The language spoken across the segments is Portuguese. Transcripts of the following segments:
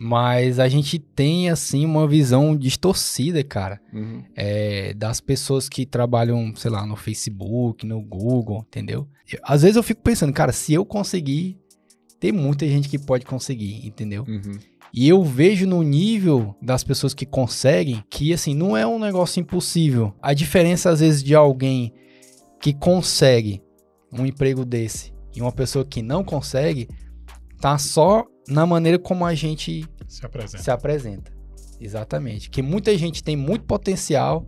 Mas a gente tem, assim, uma visão distorcida, cara, das pessoas que trabalham, sei lá, no Facebook, no Google, entendeu? Às vezes eu fico pensando, cara, se eu conseguir, tem muita gente que pode conseguir, entendeu? E eu vejo no nível das pessoas que conseguem que, assim, não é um negócio impossível. A diferença, às vezes, de alguém que consegue um emprego desse e uma pessoa que não consegue, tá só na maneira como a gente se apresenta. Exatamente. Que muita gente tem muito potencial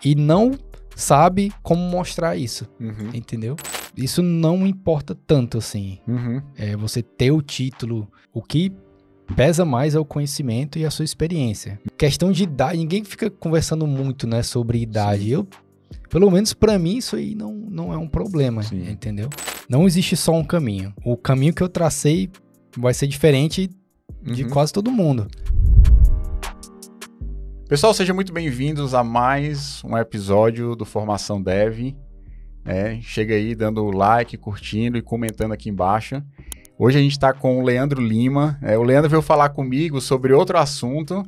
e não sabe como mostrar isso, entendeu? Isso não importa tanto, assim. Você ter o título, o que pesa mais é o conhecimento e a sua experiência. Questão de idade, ninguém fica conversando muito, né, sobre idade. Pelo menos pra mim, isso aí não é um problema, entendeu? Não existe só um caminho. O caminho que eu tracei vai ser diferente de quase todo mundo. Pessoal, sejam muito bem-vindos a mais um episódio do Formação Dev. Chega aí dando like, curtindo e comentando aqui embaixo. Hoje a gente está com o Leandro Lima. O Leandro veio falar comigo sobre outro assunto.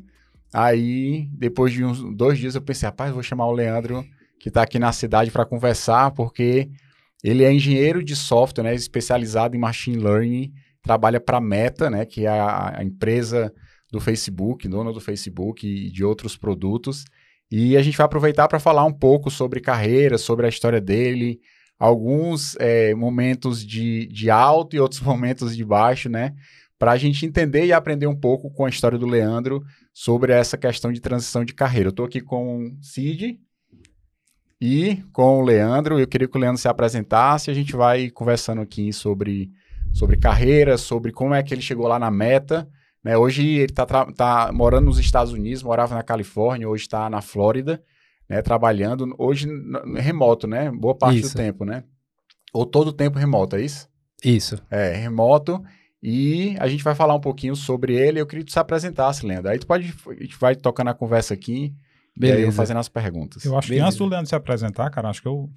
Aí, depois de uns 2 dias, eu pensei, rapaz, vou chamar o Leandro, que está aqui na cidade, para conversar, porque ele é engenheiro de software, né, especializado em Machine Learning, trabalha para a Meta, né, que é a empresa do Facebook, dona do Facebook e de outros produtos. E a gente vai aproveitar para falar um pouco sobre carreira, sobre a história dele, alguns momentos de alto e outros momentos de baixo, né? Para a gente entender e aprender um pouco com a história do Leandro sobre essa questão de transição de carreira. Eu estou aqui com o Cid e com o Leandro. Eu queria que o Leandro se apresentasse. A gente vai conversando aqui sobre carreira, sobre como é que ele chegou lá na Meta. Né? Hoje ele tá morando nos Estados Unidos, morava na Califórnia, hoje está na Flórida. Né, trabalhando, hoje remoto, né? Boa parte do tempo, né? Ou todo o tempo remoto, é isso? Isso. Remoto. E a gente vai falar um pouquinho sobre ele. Eu queria que tu se apresentasse, Leandro. Aí a gente vai tocando a conversa aqui. Beleza. E aí eu fazendo as perguntas. Eu acho que antes do Leandro se apresentar, cara, acho que eu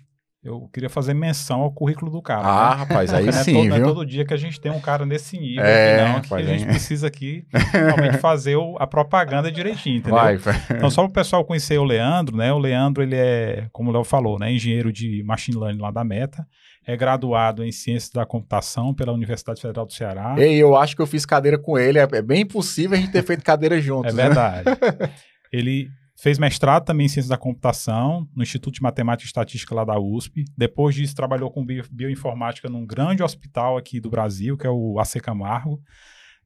queria fazer menção ao currículo do cara. Ah, né? Rapaz, aí sim, viu? Não é todo dia que a gente tem um cara nesse nível aqui, não, rapaz, que a gente precisa aqui realmente fazer a propaganda direitinho, entendeu? Vai. Então, só para o pessoal conhecer o Leandro, né? O Leandro, ele é, como o Léo falou, né? Engenheiro de Machine Learning lá da Meta, é graduado em Ciências da Computação pela Universidade Federal do Ceará. Eu acho que eu fiz cadeira com ele, é bem possível a gente ter feito cadeira juntos. É verdade. Ele fez mestrado também em Ciências da Computação, no Instituto de Matemática e Estatística lá da USP. Depois disso, trabalhou com bioinformática num grande hospital aqui do Brasil, que é o AC Camargo.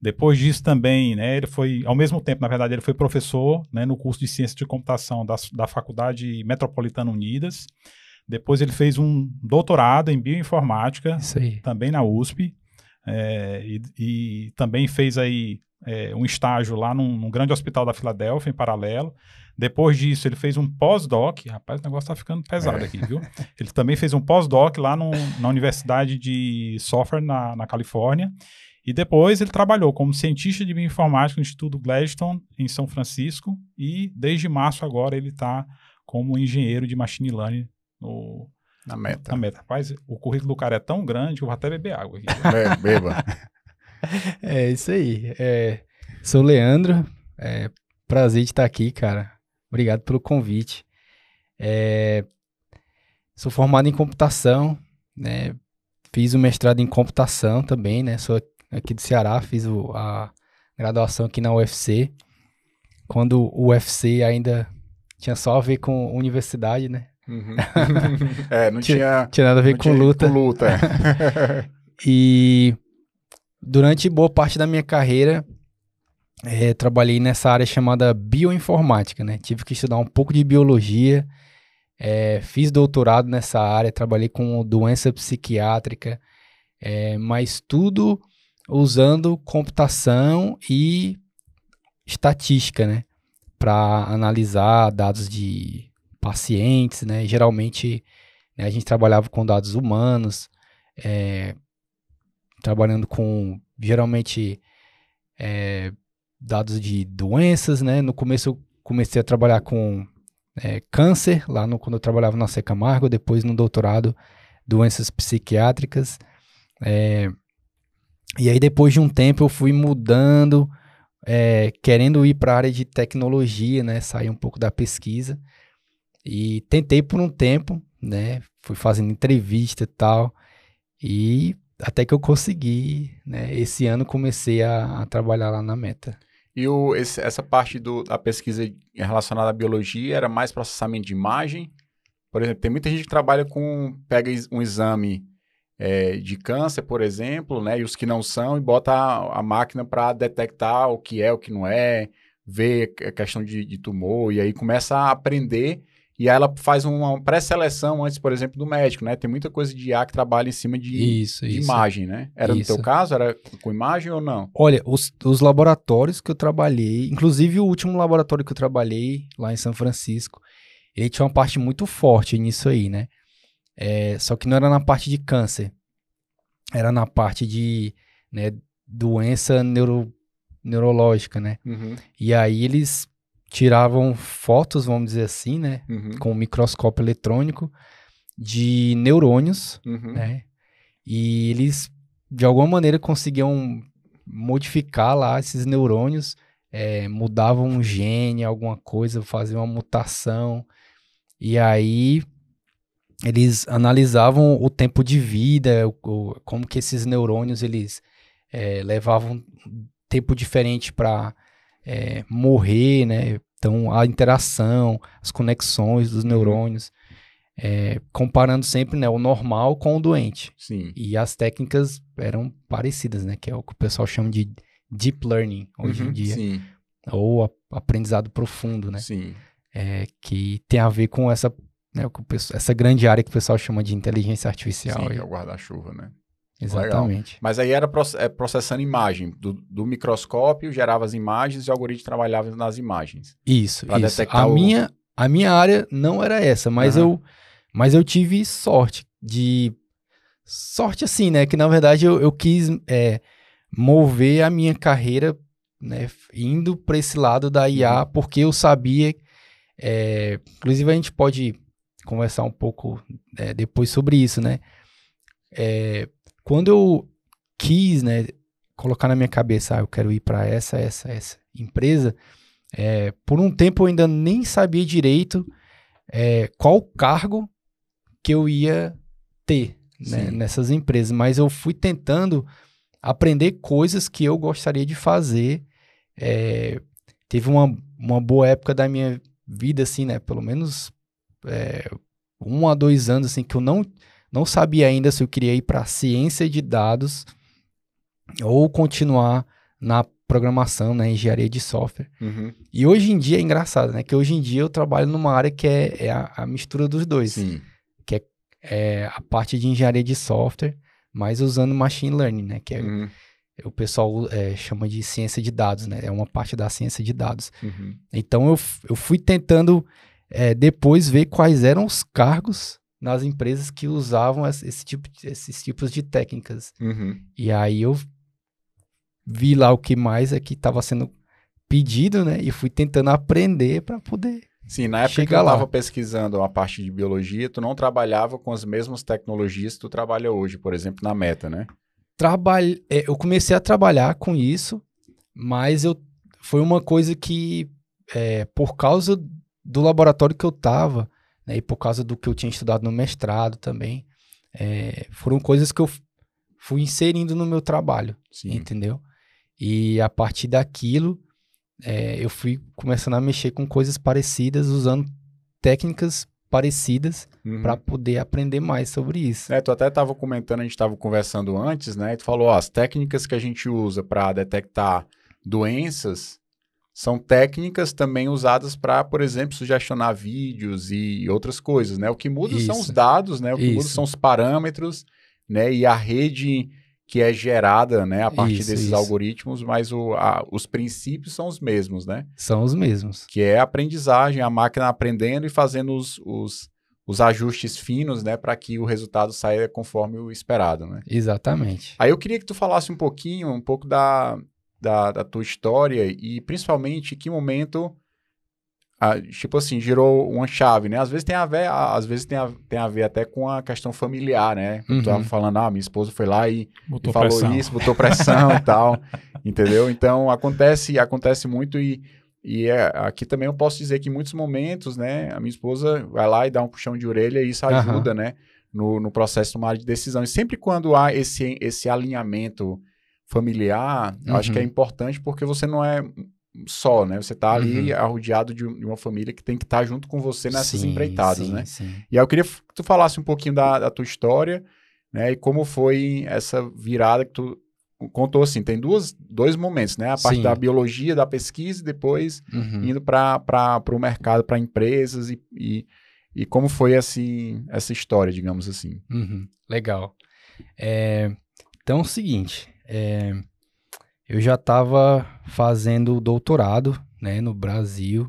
Depois disso também, né, ele foi, ao mesmo tempo, na verdade, ele foi professor, né, no curso de Ciências de Computação da Faculdade Metropolitana Unidas. Depois ele fez um doutorado em bioinformática, também na USP. E também fez aí um estágio lá num grande hospital da Filadélfia, em paralelo. Depois disso, ele fez um pós-doc. Rapaz, o negócio tá ficando pesado aqui, viu? Ele também fez um pós-doc lá na Universidade de Software, na Califórnia. E depois ele trabalhou como cientista de bioinformática no Instituto Gladstone, em São Francisco. E desde março agora ele está como engenheiro de Machine Learning na Meta. Rapaz, o currículo do cara é tão grande que eu vou até beber água aqui. Beba. É isso aí. Sou o Leandro. Prazer de estar aqui, cara. Obrigado pelo convite. Sou formado em computação, né? Fiz o mestrado em computação também, né? Sou aqui do Ceará, fiz a graduação aqui na UFC. Quando o UFC ainda tinha só a ver com universidade, né? Não tinha nada a ver com luta. E durante boa parte da minha carreira, trabalhei nessa área chamada bioinformática, né? Tive que estudar um pouco de biologia, fiz doutorado nessa área, trabalhei com doença psiquiátrica, mas tudo usando computação e estatística, né? Para analisar dados de pacientes, né? Geralmente, né, a gente trabalhava com dados humanos, trabalhando com, geralmente, dados de doenças, né? No começo eu comecei a trabalhar com câncer, quando eu trabalhava na AC Camargo, depois no doutorado, doenças psiquiátricas. E aí depois de um tempo eu fui mudando querendo ir para a área de tecnologia, né? Sair um pouco da pesquisa. E tentei por um tempo, né? Fui fazendo entrevista e tal. E até que eu consegui, né? Esse ano comecei a trabalhar lá na Meta. E essa parte da pesquisa relacionada à biologia era mais processamento de imagem? Por exemplo, tem muita gente que trabalha pega um exame de câncer, por exemplo, né? E os que não são, e bota a máquina para detectar o que não é, ver a questão de tumor, e aí começa a aprender, e aí ela faz uma pré-seleção antes, por exemplo, do médico, né? Tem muita coisa de IA que trabalha em cima de imagem, né? Era no teu caso? Era com imagem ou não? Olha, os laboratórios que eu trabalhei, inclusive o último laboratório que eu trabalhei lá em São Francisco, ele tinha uma parte muito forte nisso aí, né? Só que não era na parte de câncer, era na parte de, né, doença neurológica, né? Uhum. E aí eles tiravam fotos, vamos dizer assim, né? Uhum. Com um microscópio eletrônico de neurônios, Uhum. né? E eles, de alguma maneira, conseguiam modificar lá esses neurônios, mudavam um gene, alguma coisa, faziam uma mutação. E aí eles analisavam o tempo de vida, como que esses neurônios eles levavam tempo diferente para morrer, né? Então a interação, as conexões dos neurônios, comparando sempre, né, o normal com o doente. Sim. E as técnicas eram parecidas, né? Que é o que o pessoal chama de deep learning hoje em dia. Sim. Ou aprendizado profundo, né? Sim. Que tem a ver com essa grande área que o pessoal chama de inteligência artificial. Sim, que é o guarda-chuva, né? Exatamente. Legal. Mas aí era processando imagem. Do microscópio, gerava as imagens e o algoritmo trabalhava nas imagens. Isso. Detectar a minha área não era essa, mas eu tive sorte. Sorte assim, né? Que na verdade eu quis mover a minha carreira, né, indo para esse lado da IA, porque eu sabia... inclusive a gente pode conversar um pouco depois sobre isso, né? Quando eu quis, né, colocar na minha cabeça, eu quero ir para essa empresa, por um tempo eu ainda nem sabia direito qual cargo que eu ia ter, né, nessas empresas, mas eu fui tentando aprender coisas que eu gostaria de fazer. Teve uma boa época da minha vida, assim, né, pelo menos 1 a 2 anos, assim, que eu não sabia ainda se eu queria ir para ciência de dados ou continuar na programação, na engenharia de software. Uhum. E hoje em dia é engraçado, né? Que hoje em dia eu trabalho numa área que é a mistura dos dois. Sim. Que é a parte de engenharia de software, mas usando machine learning, né? Que o pessoal chama de ciência de dados, né? É uma parte da ciência de dados. Uhum. Então eu fui tentando depois ver quais eram os cargos nas empresas que usavam esses tipos de técnicas. Uhum. E aí eu vi lá o que mais que estava sendo pedido, né? E fui tentando aprender para poder Sim, na época que eu estava pesquisando a parte de biologia, tu não trabalhava com as mesmas tecnologias que tu trabalha hoje, por exemplo, na Meta, né? Eu comecei a trabalhar com isso, mas foi uma coisa que, por causa do laboratório que eu estava, né, e por causa do que eu tinha estudado no mestrado também, foram coisas que eu fui inserindo no meu trabalho, entendeu? E a partir daquilo, eu fui começando a mexer com coisas parecidas, usando técnicas parecidas para poder aprender mais sobre isso. Tu até estava comentando, a gente estava conversando antes, né? E tu falou, as técnicas que a gente usa para detectar doenças são técnicas também usadas para, por exemplo, sugestionar vídeos e outras coisas, né? O que muda são os dados, né? O que muda são os parâmetros, né? E a rede que é gerada, né? A partir desses algoritmos, mas os princípios são os mesmos, né? São os mesmos. Que é a aprendizagem, a máquina aprendendo e fazendo os ajustes finos, né? Para que o resultado saia conforme o esperado, né? Exatamente. Aí eu queria que tu falasse um pouco da tua história e principalmente em que momento tipo assim, girou uma chave, né? Às vezes tem a ver, tem a ver até com a questão familiar, né? Eu tava falando, minha esposa foi lá e falou pressão. Isso, botou pressão e tal, entendeu? Então, acontece muito aqui também eu posso dizer que em muitos momentos, né, a minha esposa vai lá e dá um puxão de orelha e isso ajuda, né, no processo de tomada de decisão. E sempre quando há esse alinhamento familiar, eu acho que é importante porque você não é só, né? Você tá ali arrodeado de uma família que tem que estar junto com você nessas empreitadas, né? Sim. E aí eu queria que tu falasse um pouquinho da tua história, né? E como foi essa virada que tu contou, assim, tem dois momentos, né? A parte da biologia, da pesquisa e depois indo para o mercado, para empresas e como foi, assim, essa história, digamos assim. Legal. Então é o seguinte, eu já estava fazendo doutorado, né, no Brasil.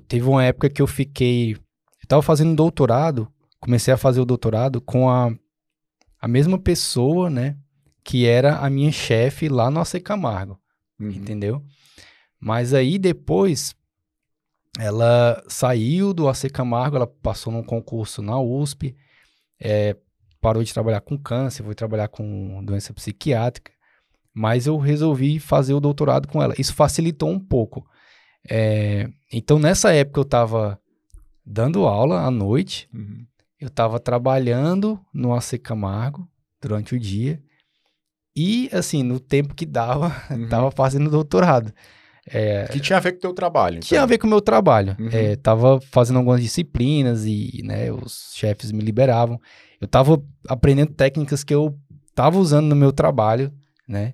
Teve uma época que eu estava fazendo doutorado, comecei a fazer o doutorado com a mesma pessoa, né, que era a minha chefe lá no AC Camargo, entendeu? Mas aí depois, ela saiu do AC Camargo, ela passou num concurso na USP, parou de trabalhar com câncer, foi trabalhar com doença psiquiátrica. Mas eu resolvi fazer o doutorado com ela. Isso facilitou um pouco. Então, nessa época, eu estava dando aula à noite. Eu estava trabalhando no AC Camargo durante o dia. E, assim, no tempo que dava, estava fazendo doutorado. Que tinha a ver com o teu trabalho. Tinha a ver com o meu trabalho. Estava fazendo algumas disciplinas e, né, os chefes me liberavam. Eu estava aprendendo técnicas que eu estava usando no meu trabalho, né?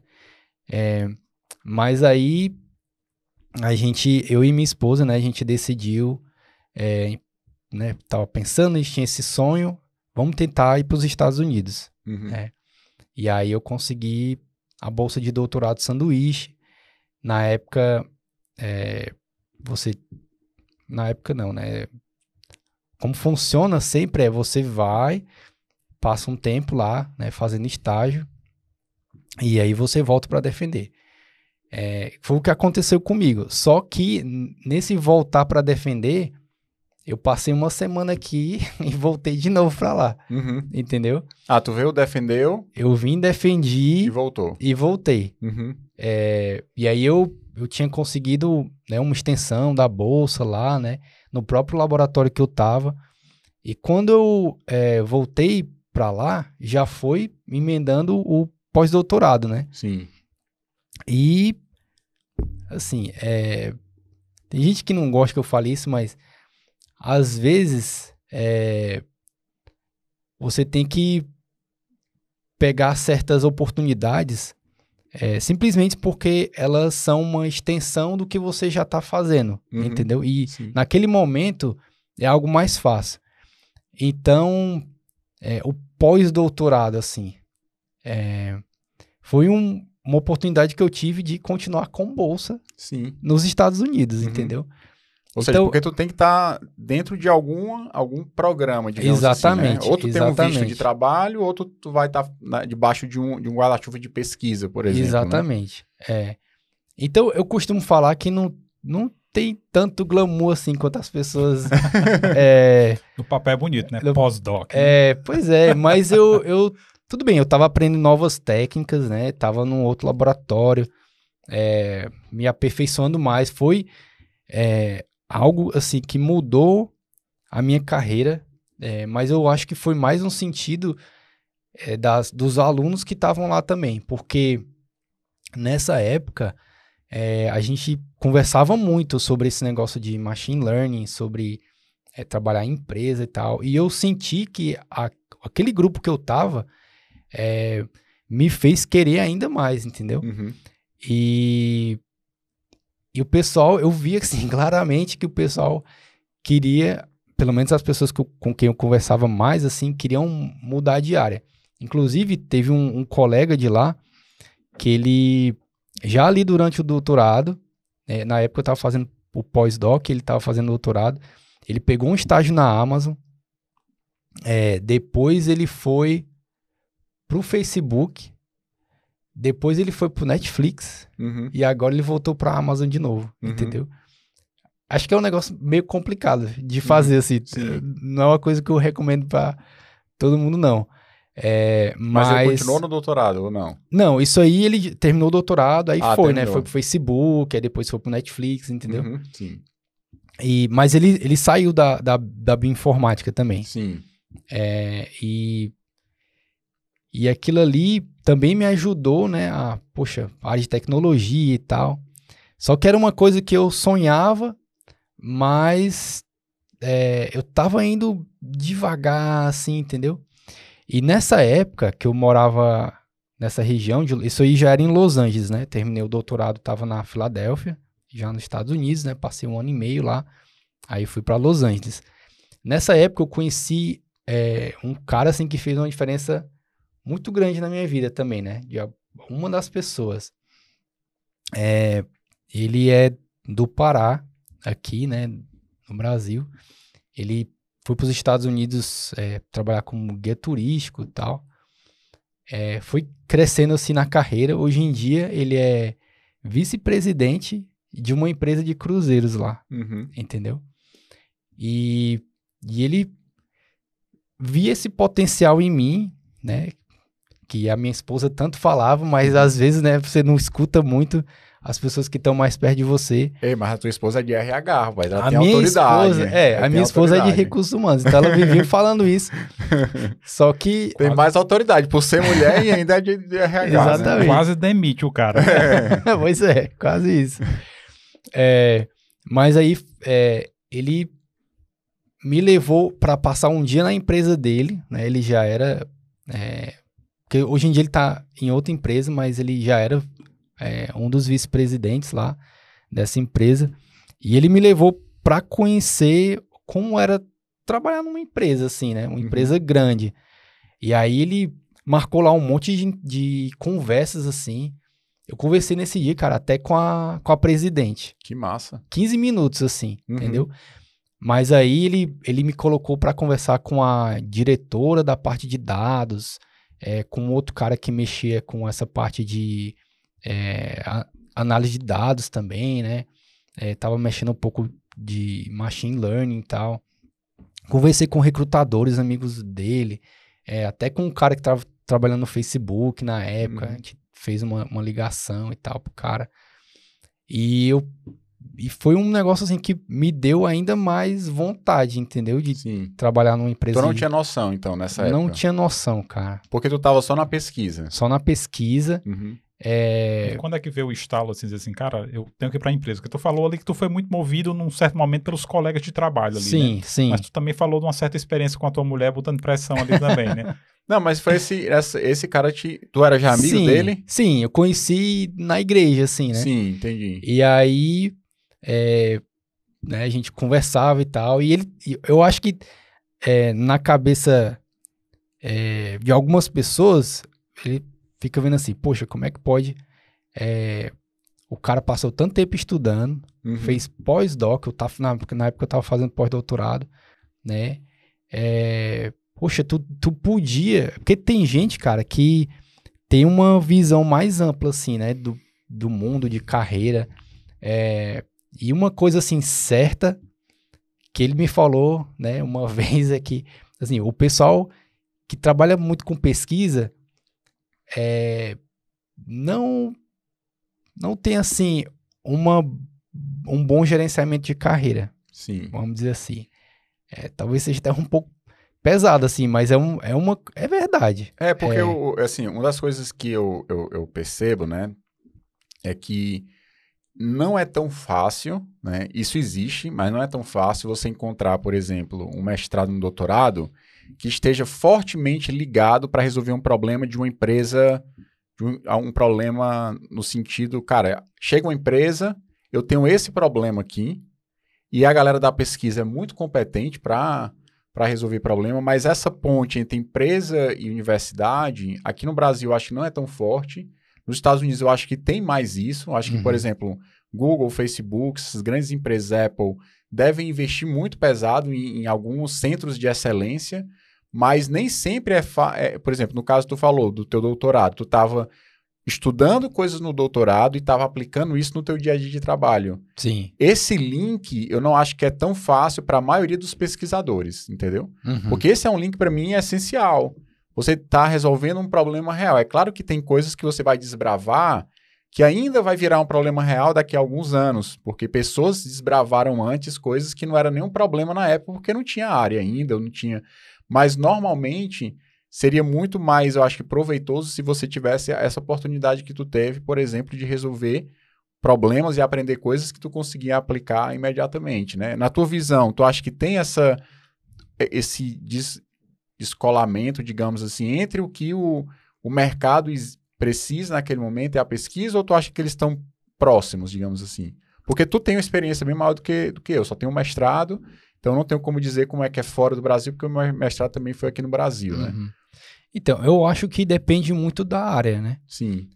Mas aí eu e minha esposa, né, a gente decidiu, né, tava pensando, a gente tinha esse sonho, vamos tentar ir para os Estados Unidos, né? E aí eu consegui a bolsa de doutorado sanduíche. Na época, na época não, né? Como funciona sempre você vai, passa um tempo lá, né, fazendo estágio, e aí você volta para defender. Foi o que aconteceu comigo. Só que nesse voltar para defender, eu passei uma semana aqui e voltei de novo para lá. Entendeu? Tu veio, defendeu? Eu vim, defendi. E voltou. E voltei. E aí eu tinha conseguido, né, uma extensão da bolsa lá, né, no próprio laboratório que eu tava. E quando eu voltei para lá, já foi emendando o pós-doutorado, né? Sim. E, assim, tem gente que não gosta que eu fale isso, mas às vezes você tem que pegar certas oportunidades simplesmente porque elas são uma extensão do que você já está fazendo, entendeu? E naquele momento é algo mais fácil. Então, o pós-doutorado, assim, foi uma oportunidade que eu tive de continuar com bolsa nos Estados Unidos, entendeu? Ou seja, porque tu tem que estar dentro de algum programa, digamos assim, né? Ou tu tem um visto de trabalho, ou tu vai estar debaixo de um guarda-chuva de pesquisa, por exemplo. Exatamente. Né? Então, eu costumo falar que não tem tanto glamour assim quanto as pessoas... O papel é bonito, né? Pós-doc. Pois é, mas eu tudo bem, eu estava aprendendo novas técnicas, né? Tava num outro laboratório, me aperfeiçoando mais. Foi algo assim que mudou a minha carreira, mas eu acho que foi mais no sentido dos alunos que estavam lá também, porque nessa época a gente conversava muito sobre esse negócio de machine learning, sobre trabalhar em empresa e tal, e eu senti que aquele grupo que eu tava me fez querer ainda mais, entendeu? E o pessoal, eu via assim, claramente que o pessoal queria, pelo menos as pessoas com quem eu conversava mais, assim, queriam mudar de área. Inclusive, teve um colega de lá que ele, já ali durante o doutorado, na época eu estava fazendo o pós-doc, ele estava fazendo doutorado, ele pegou um estágio na Amazon, depois ele foi pro Facebook, depois ele foi pro Netflix, e agora ele voltou pra Amazon de novo, entendeu? acho que é um negócio meio complicado de fazer, assim. Não é uma coisa que eu recomendo pra todo mundo, não. Mas ele continuou no doutorado, ou não? Não, isso aí ele terminou o doutorado, aí terminou. né? Foi pro Facebook, aí depois foi pro Netflix, entendeu? Sim. Mas ele saiu da bioinformática também. Sim. E aquilo ali também me ajudou, né? A área de tecnologia e tal. Só que era uma coisa que eu sonhava, mas eu tava indo devagar, assim, entendeu? E nessa época que eu morava nessa região, isso aí já era em Los Angeles, né? Terminei o doutorado, tava na Filadélfia, já nos Estados Unidos, né? Passei 1 ano e meio lá, aí fui para Los Angeles. Nessa época eu conheci um cara, assim, que fez uma diferença muito grande na minha vida também, né? De uma das pessoas. Ele é do Pará, aqui, né? No Brasil. Ele foi para os Estados Unidos trabalhar como guia turístico e tal. Foi crescendo assim na carreira. Hoje em dia ele é vice-presidente de uma empresa de cruzeiros lá, entendeu? E ele via esse potencial em mim, né? Que a minha esposa tanto falava, mas às vezes, né, você não escuta muito as pessoas que estão mais perto de você. Mas a tua esposa é de RH, rapaz, ela tem autoridade. A minha esposa é de recursos humanos, então ela vivia falando isso. Só que... Tem mais autoridade, por ser mulher e ainda é de RH. Exatamente. Né? Quase demite o cara. Pois é, quase isso. Mas aí, ele me levou para passar um dia na empresa dele, né? Ele já era... porque hoje em dia ele tá em outra empresa, mas ele já era um dos vice-presidentes lá dessa empresa. E ele me levou para conhecer como era trabalhar numa empresa, assim, né? Uma empresa grande. E aí ele marcou lá um monte de conversas, assim. Eu conversei nesse dia, cara, até com a presidente. Que massa. 15 minutos, assim, entendeu? Mas aí ele me colocou para conversar com a diretora da parte de dados, com outro cara que mexia com essa parte de análise de dados também, né? Tava mexendo um pouco de machine learning e tal. Conversei com recrutadores, amigos dele, até com um cara que tava trabalhando no Facebook na época. A gente fez uma ligação e tal pro cara. E foi um negócio assim que me deu ainda mais vontade, entendeu? De trabalhar numa empresa. Tu não tinha noção, então, nessa época? Não tinha noção, cara. Porque tu tava só na pesquisa? Só na pesquisa. E quando é que veio o estalo, assim, dizer assim, cara, eu tenho que ir pra empresa? Porque tu falou ali que tu foi muito movido num certo momento pelos colegas de trabalho ali, sim, né? Sim. Mas tu também falou de uma certa experiência com a tua mulher botando pressão ali também, né? Não, mas foi esse cara tu era já amigo dele? Sim, eu conheci na igreja, assim, né? Sim, entendi. E aí, né, a gente conversava e tal, e eu acho que na cabeça de algumas pessoas, ele fica vendo assim, poxa, como é que pode... o cara passou tanto tempo estudando, fez pós-doc, na época eu tava fazendo pós-doutorado, né? Poxa, tu podia... Porque tem gente, cara, que tem uma visão mais ampla, assim, né? Do mundo, de carreira. E uma coisa, assim, certa que ele me falou, né? Uma vez é que, assim, o pessoal que trabalha muito com pesquisa não tem, assim, um bom gerenciamento de carreira. Sim. Vamos dizer assim. Talvez seja até um pouco pesado, assim, mas é verdade. Porque, assim, uma das coisas que eu percebo, né, é que não é tão fácil, né, isso existe, mas não é tão fácil você encontrar, por exemplo, um mestrado, um doutorado que esteja fortemente ligado para resolver um problema de uma empresa, um problema no sentido, cara, chega uma empresa, eu tenho esse problema aqui, e a galera da pesquisa é muito competente para resolver problema, mas essa ponte entre empresa e universidade, aqui no Brasil eu acho que não é tão forte. Nos Estados Unidos eu acho que tem mais isso. Eu acho que, por exemplo, Google, Facebook, essas grandes empresas, Apple, devem investir muito pesado em alguns centros de excelência, mas nem sempre por exemplo, no caso que tu falou do teu doutorado, tu estava estudando coisas no doutorado e estava aplicando isso no teu dia a dia de trabalho. Sim. Esse link, eu não acho que é tão fácil para a maioria dos pesquisadores, entendeu? Uhum. Porque esse é um link, para mim, essencial. Você está resolvendo um problema real. É claro que tem coisas que você vai desbravar que ainda vai virar um problema real daqui a alguns anos, porque pessoas desbravaram antes coisas que não era nenhum problema na época, porque não tinha área ainda, não tinha... Mas, normalmente, seria muito mais, eu acho que, proveitoso se você tivesse essa oportunidade que tu teve, por exemplo, de resolver problemas e aprender coisas que tu conseguia aplicar imediatamente, né? Na tua visão, tu acha que tem esse descolamento, digamos assim, entre o que o mercado precisa naquele momento e a pesquisa, ou tu acha que eles estão próximos, digamos assim? Porque tu tem uma experiência bem maior do que eu, só tenho um mestrado, então não tenho como dizer como é que é fora do Brasil, porque o meu mestrado também foi aqui no Brasil, né? Então, eu acho que depende muito da área, né? Sim.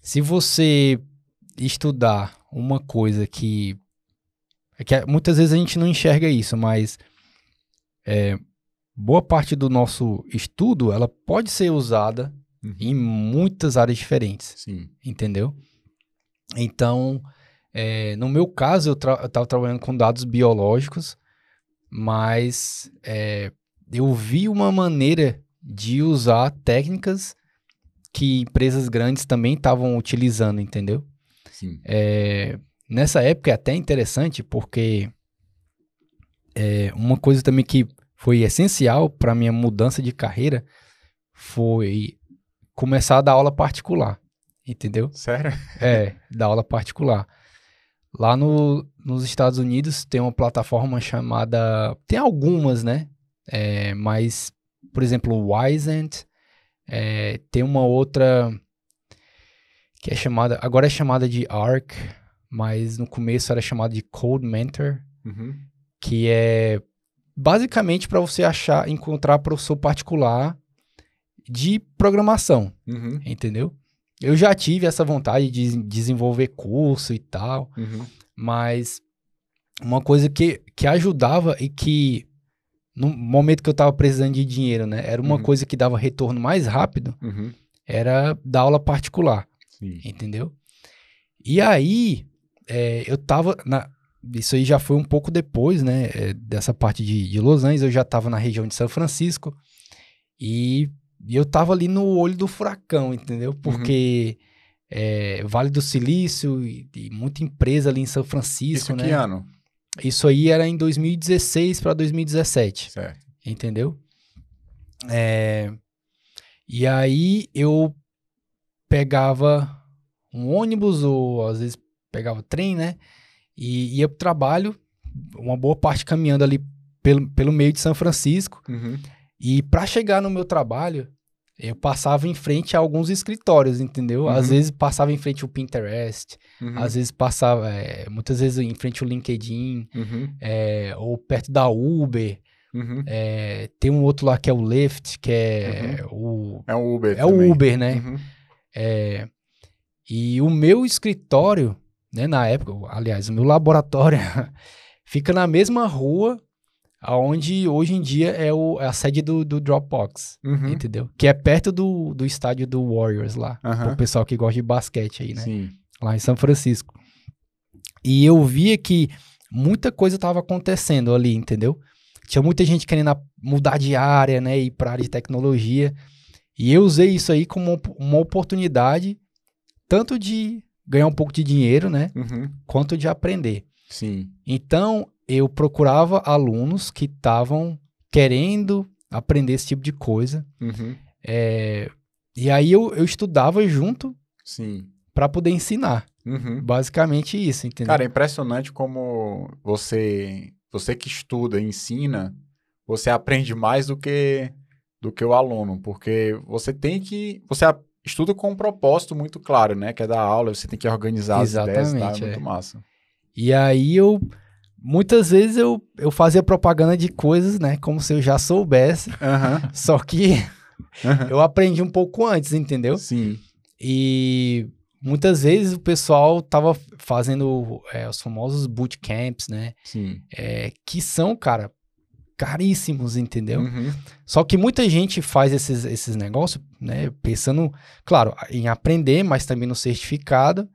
Se você estudar uma coisa que muitas vezes a gente não enxerga isso, mas boa parte do nosso estudo, ela pode ser usada em muitas áreas diferentes. Sim. Entendeu? Então, no meu caso, eu estava trabalhando com dados biológicos, mas eu vi uma maneira de usar técnicas que empresas grandes também estavam utilizando, entendeu? Sim. Nessa época é até interessante, porque uma coisa também que foi essencial para minha mudança de carreira foi começar a dar aula particular, entendeu? Sério? Dar aula particular. Lá nos Estados Unidos tem uma plataforma chamada... Tem algumas, né? Mas, por exemplo, o Wyzant, tem uma outra que é chamada... Agora é chamada de ARC, mas no começo era chamada de Code Mentor, que é basicamente para você encontrar professor particular de programação, entendeu? Eu já tive essa vontade de desenvolver curso e tal, mas uma coisa que ajudava e que no momento que eu estava precisando de dinheiro, né, era uma coisa que dava retorno mais rápido, era dar aula particular, entendeu? E aí, eu tava isso aí já foi um pouco depois, né, dessa parte de Los Angeles, eu já estava na região de São Francisco e eu tava ali no olho do furacão, entendeu? Porque Vale do Silício e muita empresa ali em São Francisco, Isso né? que ano? Isso aí era em 2016 para 2017, Certo. entendeu? E aí eu pegava um ônibus ou às vezes pegava trem, né? E ia pro trabalho, uma boa parte caminhando ali pelo meio de São Francisco. E para chegar no meu trabalho, eu passava em frente a alguns escritórios, entendeu? Às vezes passava em frente ao Pinterest, às vezes passava, muitas vezes em frente ao LinkedIn, ou perto da Uber. Tem um outro lá que é o Lyft, que é o... É um Uber É o Uber, né? E o meu escritório, né, na época, aliás, o meu laboratório fica na mesma rua aonde hoje em dia é a sede do Dropbox, entendeu? Que é perto do estádio do Warriors lá, pro pessoal que gosta de basquete aí, né? Sim. Lá em São Francisco. E eu via que muita coisa estava acontecendo ali, entendeu? Tinha muita gente querendo mudar de área, né? Ir para área de tecnologia. E eu usei isso aí como uma oportunidade tanto de ganhar um pouco de dinheiro, né? Quanto de aprender. Sim. Então, eu procurava alunos que estavam querendo aprender esse tipo de coisa. E aí eu estudava junto para poder ensinar. Basicamente isso, entendeu? Cara, é impressionante como você que estuda e ensina, você aprende mais do que o aluno, porque você estuda com um propósito muito claro, né? Que é dar aula, você tem que organizar as ideias, tá? É muito massa. E aí muitas vezes eu fazia propaganda de coisas, né? Como se eu já soubesse. Só que eu aprendi um pouco antes, entendeu? Sim. E muitas vezes o pessoal tava fazendo os famosos bootcamps, né? Sim. Que são, cara, caríssimos, entendeu? Só que muita gente faz esses negócios, né, pensando, claro, em aprender, mas também no certificado.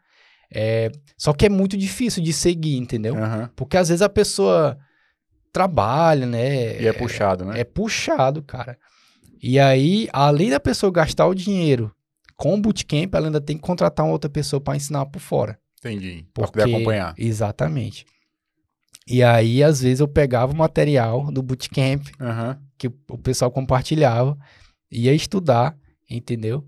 Só que é muito difícil de seguir, entendeu? Porque às vezes a pessoa trabalha, né? E é puxado, né? É puxado, cara. E aí, além da pessoa gastar o dinheiro com o bootcamp, ela ainda tem que contratar uma outra pessoa para ensinar por fora. Entendi. Para poder acompanhar. Exatamente. E aí, às vezes, eu pegava o material do bootcamp que o pessoal compartilhava, ia estudar, entendeu?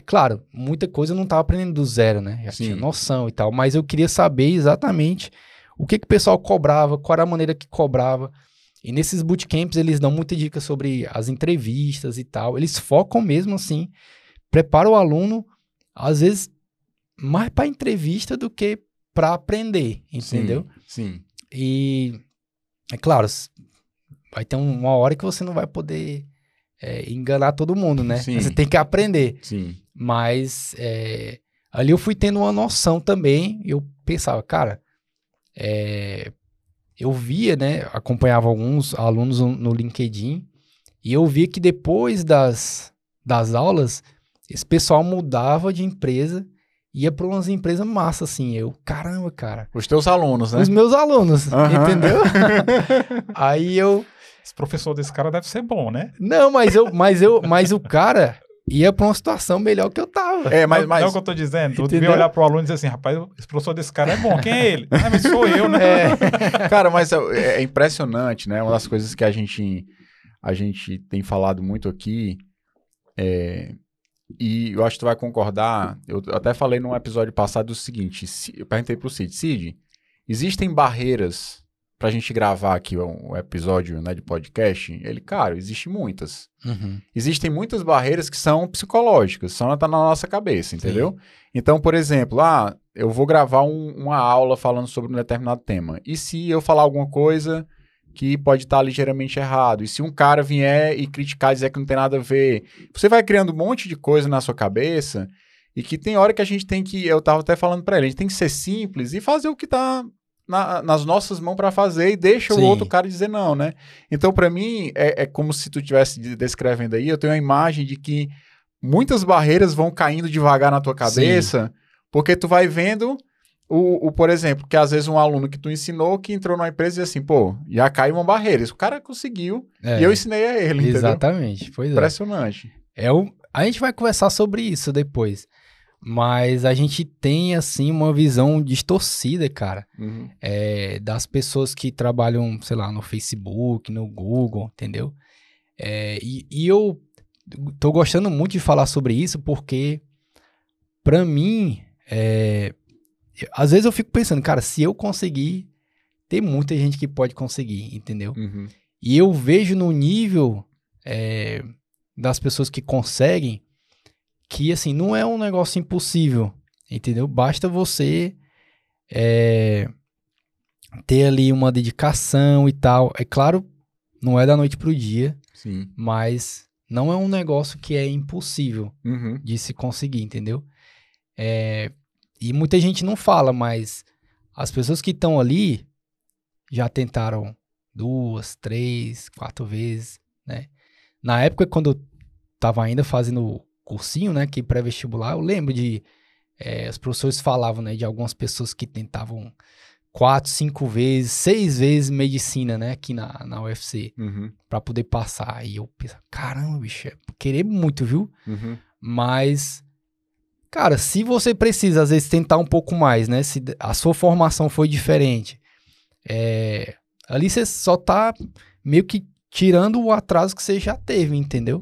Claro, muita coisa eu não estava aprendendo do zero, né? Já tinha noção e tal, mas eu queria saber exatamente o que o pessoal cobrava, qual era a maneira que cobrava. E nesses bootcamps eles dão muita dica sobre as entrevistas e tal. Eles focam mesmo assim, preparam o aluno, às vezes, mais para entrevista do que para aprender, entendeu? Sim. E, é claro, vai ter uma hora que você não vai poder enganar todo mundo, né? Sim. Você tem que aprender. Sim. Mas ali eu fui tendo uma noção também. Eu pensava, cara, eu via, né? Acompanhava alguns alunos no LinkedIn e eu via que depois das aulas, esse pessoal mudava de empresa, ia para umas empresas massa, assim. Caramba, cara. Os teus alunos, né? Os meus alunos, entendeu? Aí Esse professor desse cara deve ser bom, né? Não, mas o cara ia pra uma situação melhor que eu tava. Mas... Não é o que eu tô dizendo. Tu devia olhar pro aluno e dizer assim, rapaz, esse professor desse cara é bom. Quem é ele? Mas sou eu, né? Cara, mas é impressionante, né? Uma das coisas que a gente tem falado muito aqui, e eu acho que tu vai concordar, eu até falei num episódio passado o seguinte, eu perguntei pro Cid, existem barreiras pra gente gravar aqui um episódio, né, de podcast? Ele, cara, existem muitas. Existem muitas barreiras que são psicológicas, só tá na nossa cabeça, entendeu? Sim. Então, por exemplo, eu vou gravar uma aula falando sobre um determinado tema. E se eu falar alguma coisa que pode estar ligeiramente errado? E se um cara vier e criticar, dizer que não tem nada a ver? Você vai criando um monte de coisa na sua cabeça e que tem hora que a gente tem que, eu tava até falando pra ele, a gente tem que ser simples e fazer o que tá nas nossas mãos para fazer e deixa o outro cara dizer não, né? Então, para mim, é como se tu estivesse descrevendo aí, eu tenho a imagem de que muitas barreiras vão caindo devagar na tua cabeça, porque tu vai vendo, por exemplo, que às vezes um aluno que tu ensinou, que entrou numa empresa e diz assim, pô, já caiu uma barreira. Isso o cara conseguiu e eu ensinei a ele, entendeu? Exatamente, pois Impressionante. A gente vai conversar sobre isso depois. Mas a gente tem, assim, uma visão distorcida, cara, das pessoas que trabalham, sei lá, no Facebook, no Google, entendeu? E eu tô gostando muito de falar sobre isso porque, pra mim, às vezes eu fico pensando, cara, se eu conseguir, tem muita gente que pode conseguir, entendeu? E eu vejo no nível das pessoas que conseguem, que, assim, não é um negócio impossível, entendeu? Basta você ter ali uma dedicação e tal. É claro, não é da noite pro dia, mas não é um negócio que é impossível de se conseguir, entendeu? E muita gente não fala, mas as pessoas que estão ali já tentaram 2, 3, 4 vezes, né? Na época, quando eu tava ainda fazendo cursinho, né, que pré-vestibular, eu lembro de os professores falavam, né, de algumas pessoas que tentavam 4, 5 vezes, 6 vezes medicina, né, aqui na UFC, pra poder passar. E eu pensava, caramba, bicho, querer muito, viu? Mas, cara, se você precisa, às vezes, tentar um pouco mais, né, se a sua formação foi diferente, ali você só tá meio que tirando o atraso que você já teve, entendeu?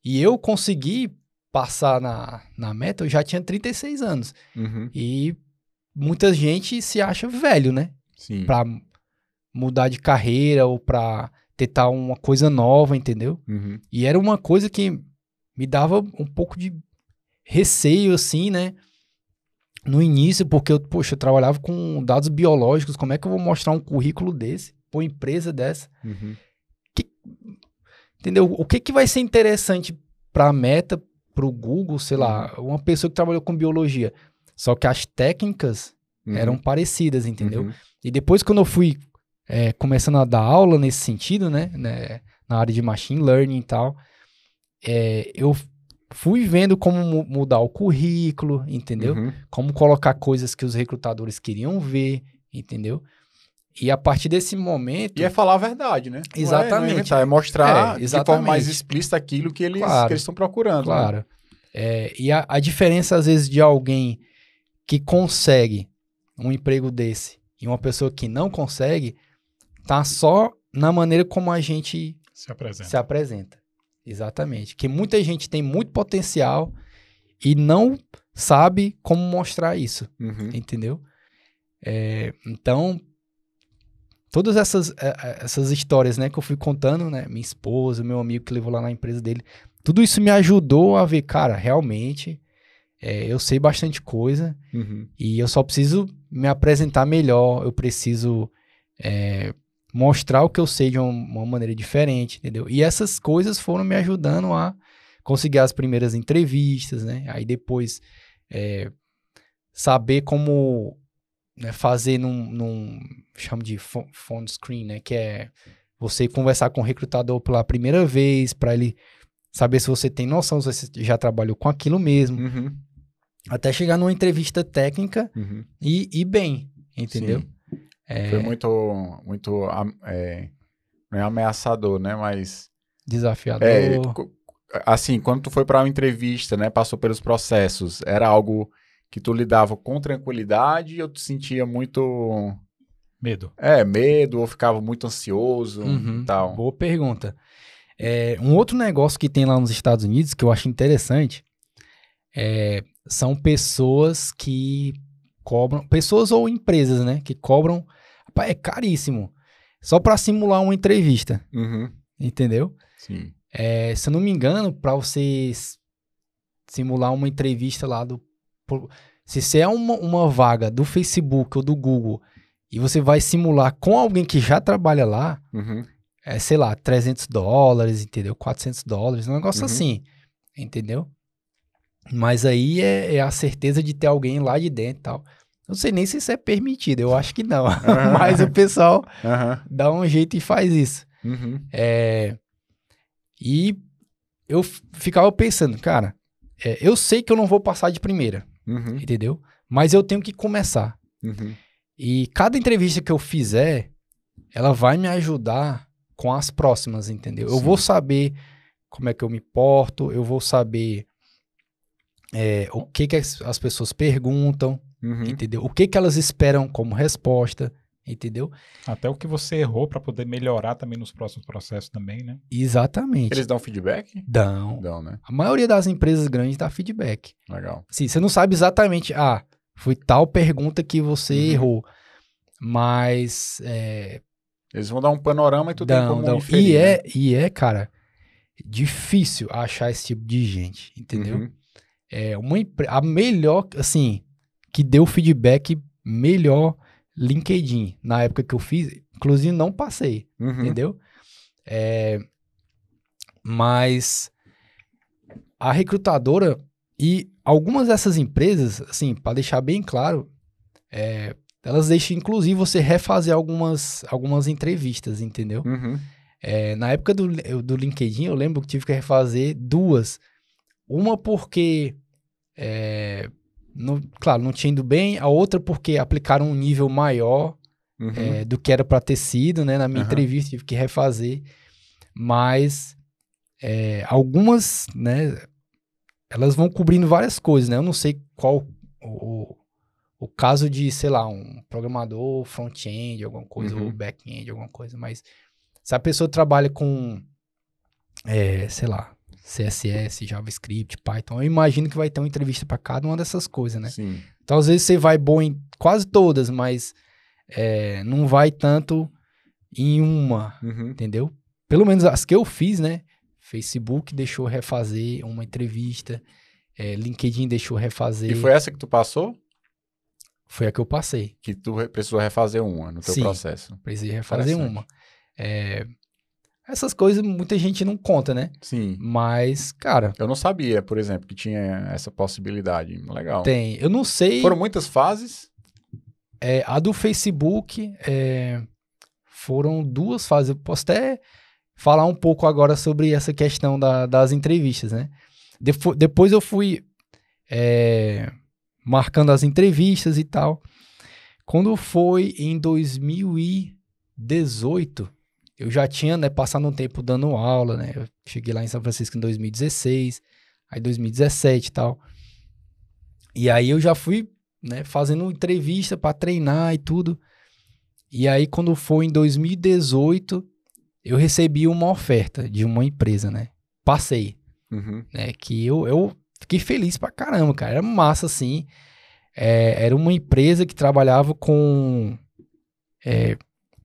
E eu consegui passar na meta, eu já tinha 36 anos. E muita gente se acha velho, né? Pra mudar de carreira ou pra tentar uma coisa nova, entendeu? E era uma coisa que me dava um pouco de receio, assim, né? No início, porque eu trabalhava com dados biológicos, como é que eu vou mostrar um currículo desse pra uma empresa dessa? Entendeu? O que vai ser interessante para a Meta, para o Google, sei lá, uma pessoa que trabalhou com biologia. Só que as técnicas eram parecidas, entendeu? E depois, quando eu fui começando a dar aula nesse sentido, né, na área de machine learning e tal, eu fui vendo como mudar o currículo, entendeu? Uhum. Como colocar coisas que os recrutadores queriam ver, entendeu? E a partir desse momento... E é falar a verdade, né? Exatamente. Não é inventar, é mostrar de forma mais exatamente. explícita aquilo que eles Claro. estão procurando. Claro. Né? E a diferença, às vezes, de alguém que consegue um emprego desse e uma pessoa que não consegue, tá só na maneira como a gente se apresenta. Exatamente. Que muita gente tem muito potencial e não sabe como mostrar isso. Uhum. Entendeu? Então, todas essas histórias, né, que eu fui contando, né, minha esposa, meu amigo que levou lá na empresa dele, tudo isso me ajudou a ver, cara, realmente, eu sei bastante coisa e eu só preciso me apresentar melhor, eu preciso mostrar o que eu sei de uma maneira diferente, entendeu? E essas coisas foram me ajudando a conseguir as primeiras entrevistas, né? Aí depois saber como, né, fazer chamo de phone screen, né? Que é você conversar com o recrutador pela primeira vez, para ele saber se você tem noção, se você já trabalhou com aquilo mesmo. Até chegar numa entrevista técnica e bem, entendeu? Sim. Foi muito não é ameaçador, né? Mas... desafiador. Assim, quando tu foi para uma entrevista, né? Passou pelos processos, era algo que tu lidava com tranquilidade ou tu sentia muito... medo? Medo, ou ficava muito ansioso e tal? Boa pergunta. Um outro negócio que tem lá nos Estados Unidos, que eu acho interessante, são pessoas que cobram... pessoas ou empresas, né? Que cobram... é caríssimo. Só para simular uma entrevista. Entendeu? Sim. Se eu não me engano, para você simular uma entrevista lá se você é uma vaga do Facebook ou do Google e você vai simular com alguém que já trabalha lá, sei lá, $300, entendeu? $400, um negócio assim, entendeu? Mas aí é a certeza de ter alguém lá de dentro e tal. Não sei nem se isso é permitido, eu acho que não. Mas o pessoal dá um jeito e faz isso. E eu ficava pensando, cara, eu sei que eu não vou passar de primeira, entendeu? Mas eu tenho que começar. E cada entrevista que eu fizer, ela vai me ajudar com as próximas, entendeu? Sim. Eu vou saber como é que eu me porto, eu vou saber o que as pessoas perguntam, entendeu? O que elas esperam como resposta, entendeu? Até o que você errou para poder melhorar também nos próximos processos também, né? Exatamente. Eles dão feedback? Dão, né? A maioria das empresas grandes dá feedback. Legal. Sim, você não sabe exatamente, foi tal pergunta que você errou, mas... eles vão dar um panorama e tu tem como inferir, E cara, difícil achar esse tipo de gente, entendeu? A melhor, assim, que deu feedback melhor, LinkedIn, na época que eu fiz, inclusive não passei, entendeu? Mas a recrutadora e algumas dessas empresas, assim, para deixar bem claro, elas deixam, inclusive, você refazer algumas entrevistas, entendeu? Na época do LinkedIn, eu lembro que tive que refazer 2. Uma porque, claro, não tinha ido bem. A outra porque aplicaram um nível maior do que era para ter sido, né? Na minha entrevista, tive que refazer. Mas algumas, né? Elas vão cobrindo várias coisas, né? Eu não sei qual o caso de, sei lá, um programador front-end, alguma coisa, ou back-end, alguma coisa. Mas se a pessoa trabalha com, sei lá, CSS, JavaScript, Python, eu imagino que vai ter uma entrevista para cada uma dessas coisas, né? Sim. Então, às vezes, você vai bom em quase todas, mas não vai tanto em uma, entendeu? Pelo menos as que eu fiz, né? Facebook deixou refazer uma entrevista, LinkedIn deixou refazer. E foi essa que tu passou? Foi a que eu passei. Que tu precisou refazer uma no teu processo. Precisei refazer uma. Essas coisas muita gente não conta, né? Sim. Mas, cara... eu não sabia, por exemplo, que tinha essa possibilidade. Legal. Tem. Eu não sei... foram muitas fases? A do Facebook foram 2 fases. Eu posso até falar um pouco agora sobre essa questão das entrevistas, né? Depois eu fui marcando as entrevistas e tal. Quando foi em 2018, eu já tinha, né, passado um tempo dando aula, né? Eu cheguei lá em São Francisco em 2016, aí 2017 e tal. E aí eu já fui, né, fazendo entrevista para treinar e tudo. E aí quando foi em 2018, eu recebi uma oferta de uma empresa, né? Passei, né? Que eu fiquei feliz pra caramba, cara. Era massa, assim. Era uma empresa que trabalhava com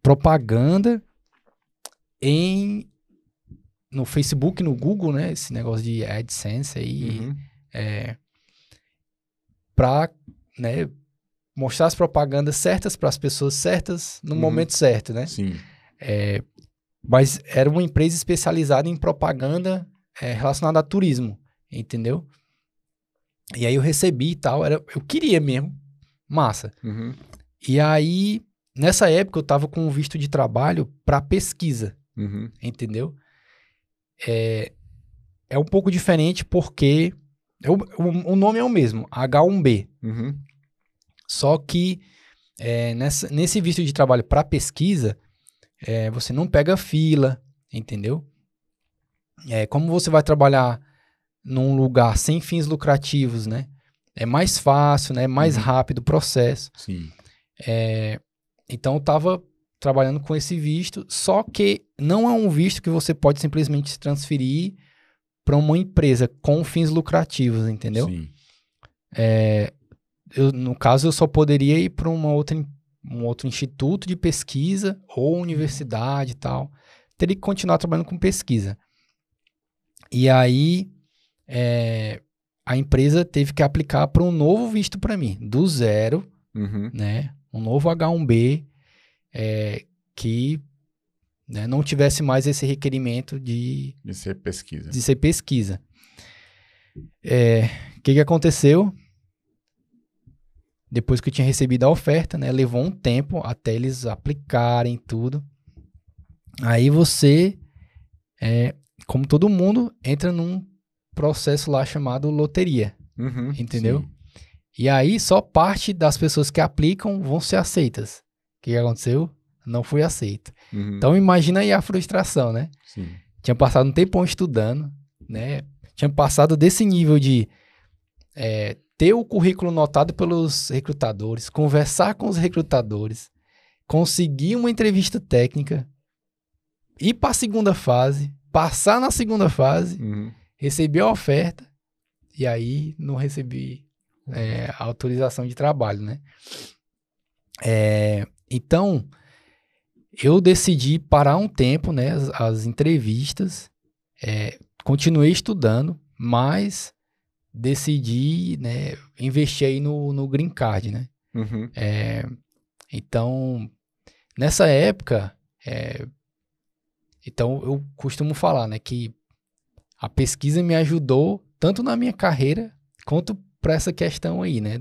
propaganda no Facebook, no Google, né? Esse negócio de AdSense aí. Pra, né, mostrar as propagandas certas para as pessoas certas no momento certo, né? Sim. Mas era uma empresa especializada em propaganda relacionada a turismo, entendeu? E aí eu recebi e tal, eu queria mesmo, massa. E aí, nessa época eu tava com um visto de trabalho para pesquisa, entendeu? É um pouco diferente porque o nome é o mesmo, H1B. Só que nesse visto de trabalho para pesquisa, você não pega fila, entendeu? Como você vai trabalhar num lugar sem fins lucrativos, né? É mais fácil, né? É mais rápido o processo. Sim. Então, eu estava trabalhando com esse visto, só que não é um visto que você pode simplesmente se transferir para uma empresa com fins lucrativos, entendeu? Sim. No caso, eu só poderia ir para um outro instituto de pesquisa ou universidade e tal. Teria que continuar trabalhando com pesquisa. E aí, a empresa teve que aplicar para um novo visto para mim, do zero, né? Um novo H1B, que, né, não tivesse mais esse requerimento de ser pesquisa. De ser pesquisa. O que aconteceu? Depois que eu tinha recebido a oferta, né? Levou um tempo até eles aplicarem tudo. Aí você, como todo mundo, entra num processo lá chamado loteria. Entendeu? Sim. E aí só parte das pessoas que aplicam vão ser aceitas. O que aconteceu? Não fui aceito. Então imagina aí a frustração, né? Sim. Tinha passado um tempão estudando, né? Tinha passado desse nível de ter o currículo notado pelos recrutadores, conversar com os recrutadores, conseguir uma entrevista técnica, ir para a segunda fase, passar na segunda fase, receber a oferta e aí não recebi a autorização de trabalho, né? Então, eu decidi parar um tempo, né, as entrevistas, continuei estudando, mas decidi, né, investir aí no Green Card, né? Então, nessa época, então eu costumo falar, né, que a pesquisa me ajudou tanto na minha carreira quanto para essa questão aí, né,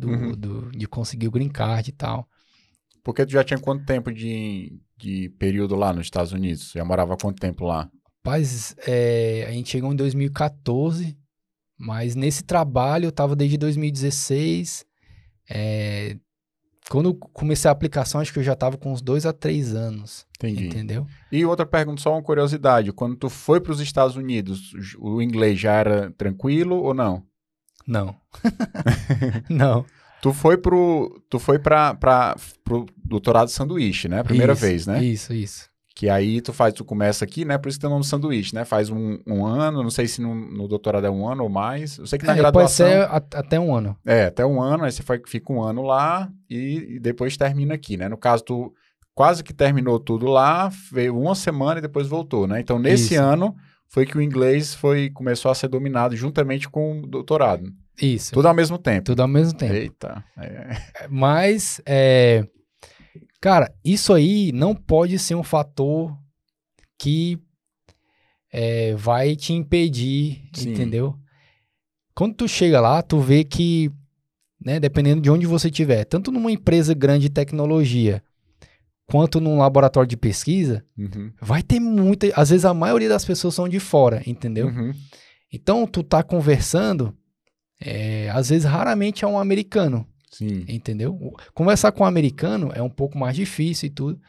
de conseguir o Green Card e tal. Porque tu já tinha quanto tempo de período lá nos Estados Unidos? Você já morava há quanto tempo lá? Rapaz, a gente chegou em 2014, mas nesse trabalho eu estava desde 2016. Quando eu comecei a aplicação, acho que eu já estava com uns 2 a 3 anos. Entendi. Entendeu? E outra pergunta, só uma curiosidade. Quando tu foi para os Estados Unidos, o inglês já era tranquilo ou não? Não. Não. Tu foi pro doutorado sanduíche, né? Primeira vez, né? Isso. Que aí tu começa aqui, né? Por isso que tem o nome sanduíche, né? Faz um ano, não sei se no doutorado é 1 ano ou mais. Eu sei que na graduação... Pode ser até 1 ano. Até 1 ano, aí você fica 1 ano lá e depois termina aqui, né? No caso, tu quase que terminou tudo lá, veio 1 semana e depois voltou, né? Então, nesse ano, foi que o inglês começou a ser dominado juntamente com o doutorado. Isso. Tudo ao mesmo tempo. Tudo ao mesmo tempo. Eita. Mas, cara, isso aí não pode ser um fator que vai te impedir, Sim. entendeu? Quando tu chega lá, tu vê que, né, dependendo de onde você estiver, tanto numa empresa grande de tecnologia, quanto num laboratório de pesquisa, vai ter muita... Às vezes a maioria das pessoas são de fora, entendeu? Então, tu tá conversando, às vezes raramente é um americano, entendeu? Conversar com um americano é um pouco mais difícil e tudo,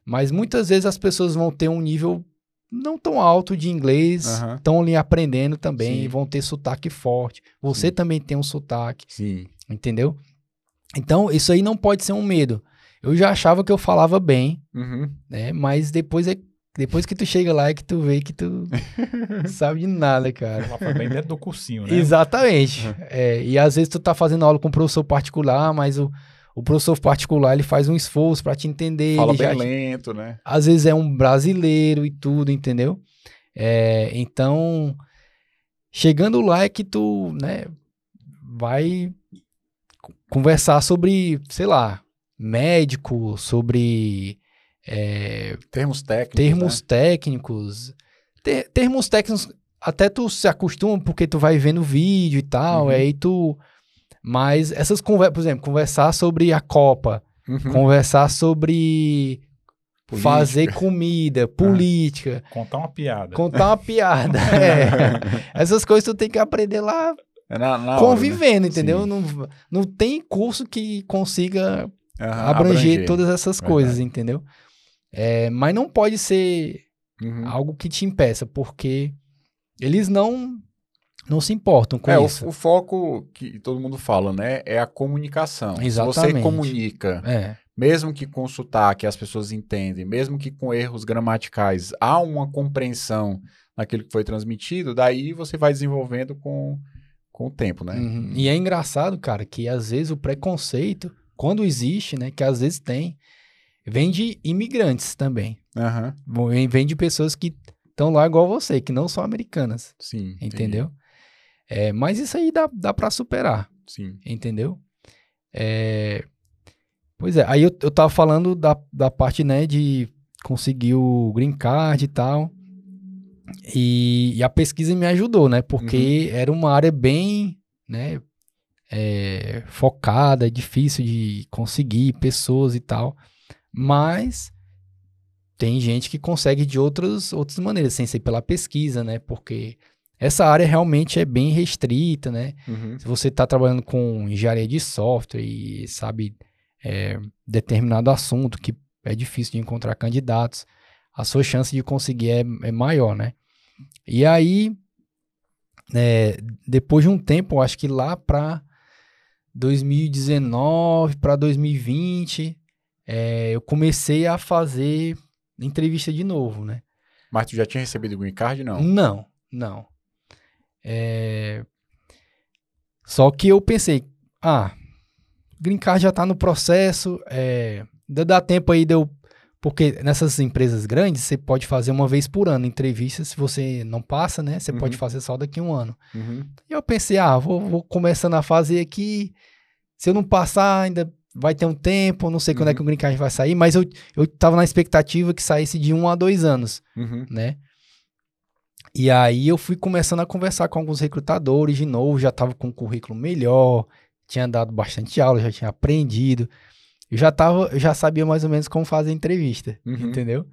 mas muitas vezes as pessoas vão ter um nível não tão alto de inglês, estão ali aprendendo também, vão ter sotaque forte. Você também tem um sotaque, entendeu? Então, isso aí não pode ser um medo. Eu já achava que eu falava bem, né? Mas depois que tu chega lá é que tu vê que tu não sabe de nada, cara. Ela foi bem dentro do cursinho, né? Exatamente. E às vezes tu tá fazendo aula com um professor particular, mas o professor particular, ele faz um esforço pra te entender. Fala ele bem já lento, né? Às vezes é um brasileiro e tudo, entendeu? Então, chegando lá é que tu, né, vai conversar sobre, sei lá, médico, sobre termos técnicos. Termos técnicos. Termos técnicos, até tu se acostuma, porque tu vai vendo vídeo e tal, aí tu... Mas essas conversas, por exemplo, conversar sobre a Copa, conversar sobre política. Fazer comida, política. Contar uma piada. Essas coisas tu tem que aprender lá convivendo, hora, né? Entendeu? Não tem curso que consiga abranger todas essas coisas, entendeu? Mas não pode ser algo que te impeça, porque eles não se importam com isso. O foco que todo mundo fala, né? É a comunicação. Exatamente. Se você comunica, mesmo que com sotaque as pessoas entendem, mesmo que com erros gramaticais, há uma compreensão naquilo que foi transmitido, daí você vai desenvolvendo com o tempo, né? E é engraçado, cara, que às vezes o preconceito, quando existe, né? Que às vezes tem, vem de imigrantes também. Vem de pessoas que estão lá igual você, que não são americanas. Sim. Entendeu? Entendi. Mas isso aí dá pra superar. Sim. Entendeu? Pois é, aí eu tava falando da parte, né, de conseguir o green card e tal. E a pesquisa me ajudou, né? Porque era uma área bem, né, focada, difícil de conseguir pessoas e tal. Mas tem gente que consegue de outras maneiras, sem ser pela pesquisa, né? Porque essa área realmente é bem restrita, né? Se você está trabalhando com engenharia de software e sabe determinado assunto que é difícil de encontrar candidatos, a sua chance de conseguir é maior, né? E aí, depois de um tempo, acho que lá para 2019, para 2020, eu comecei a fazer entrevista de novo, né? Mas tu já tinha recebido o green card, não? Não. Só que eu pensei, green card já tá no processo, dá tempo aí de eu... Porque nessas empresas grandes, você pode fazer uma vez por ano entrevista, se você não passa, né? Você pode fazer só daqui a um ano. E eu pensei, vou começando a fazer aqui, se eu não passar ainda vai ter um tempo, não sei quando é que o green card vai sair, mas eu tava na expectativa que saísse de 1 a 2 anos, né? E aí eu fui começando a conversar com alguns recrutadores de novo, já tava com um currículo melhor, tinha dado bastante aula, já tinha aprendido, eu já sabia mais ou menos como fazer entrevista, entendeu?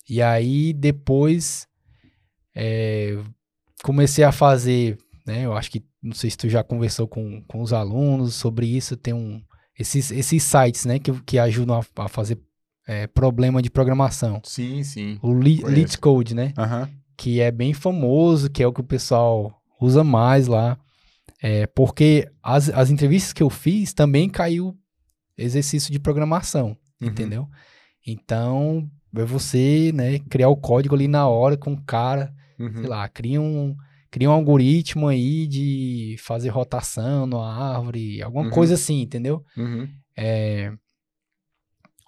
E aí depois comecei a fazer, né? Eu acho que, não sei se tu já conversou com os alunos sobre isso, tem esses sites, né? Que ajudam a fazer problema de programação. Sim. O LeetCode, né? Que é bem famoso, que é o que o pessoal usa mais lá. Porque as entrevistas que eu fiz também caiu exercício de programação, entendeu? Então, é você, né, criar o código ali na hora com o cara, sei lá, cria um algoritmo aí de fazer rotação na árvore, alguma coisa assim, entendeu?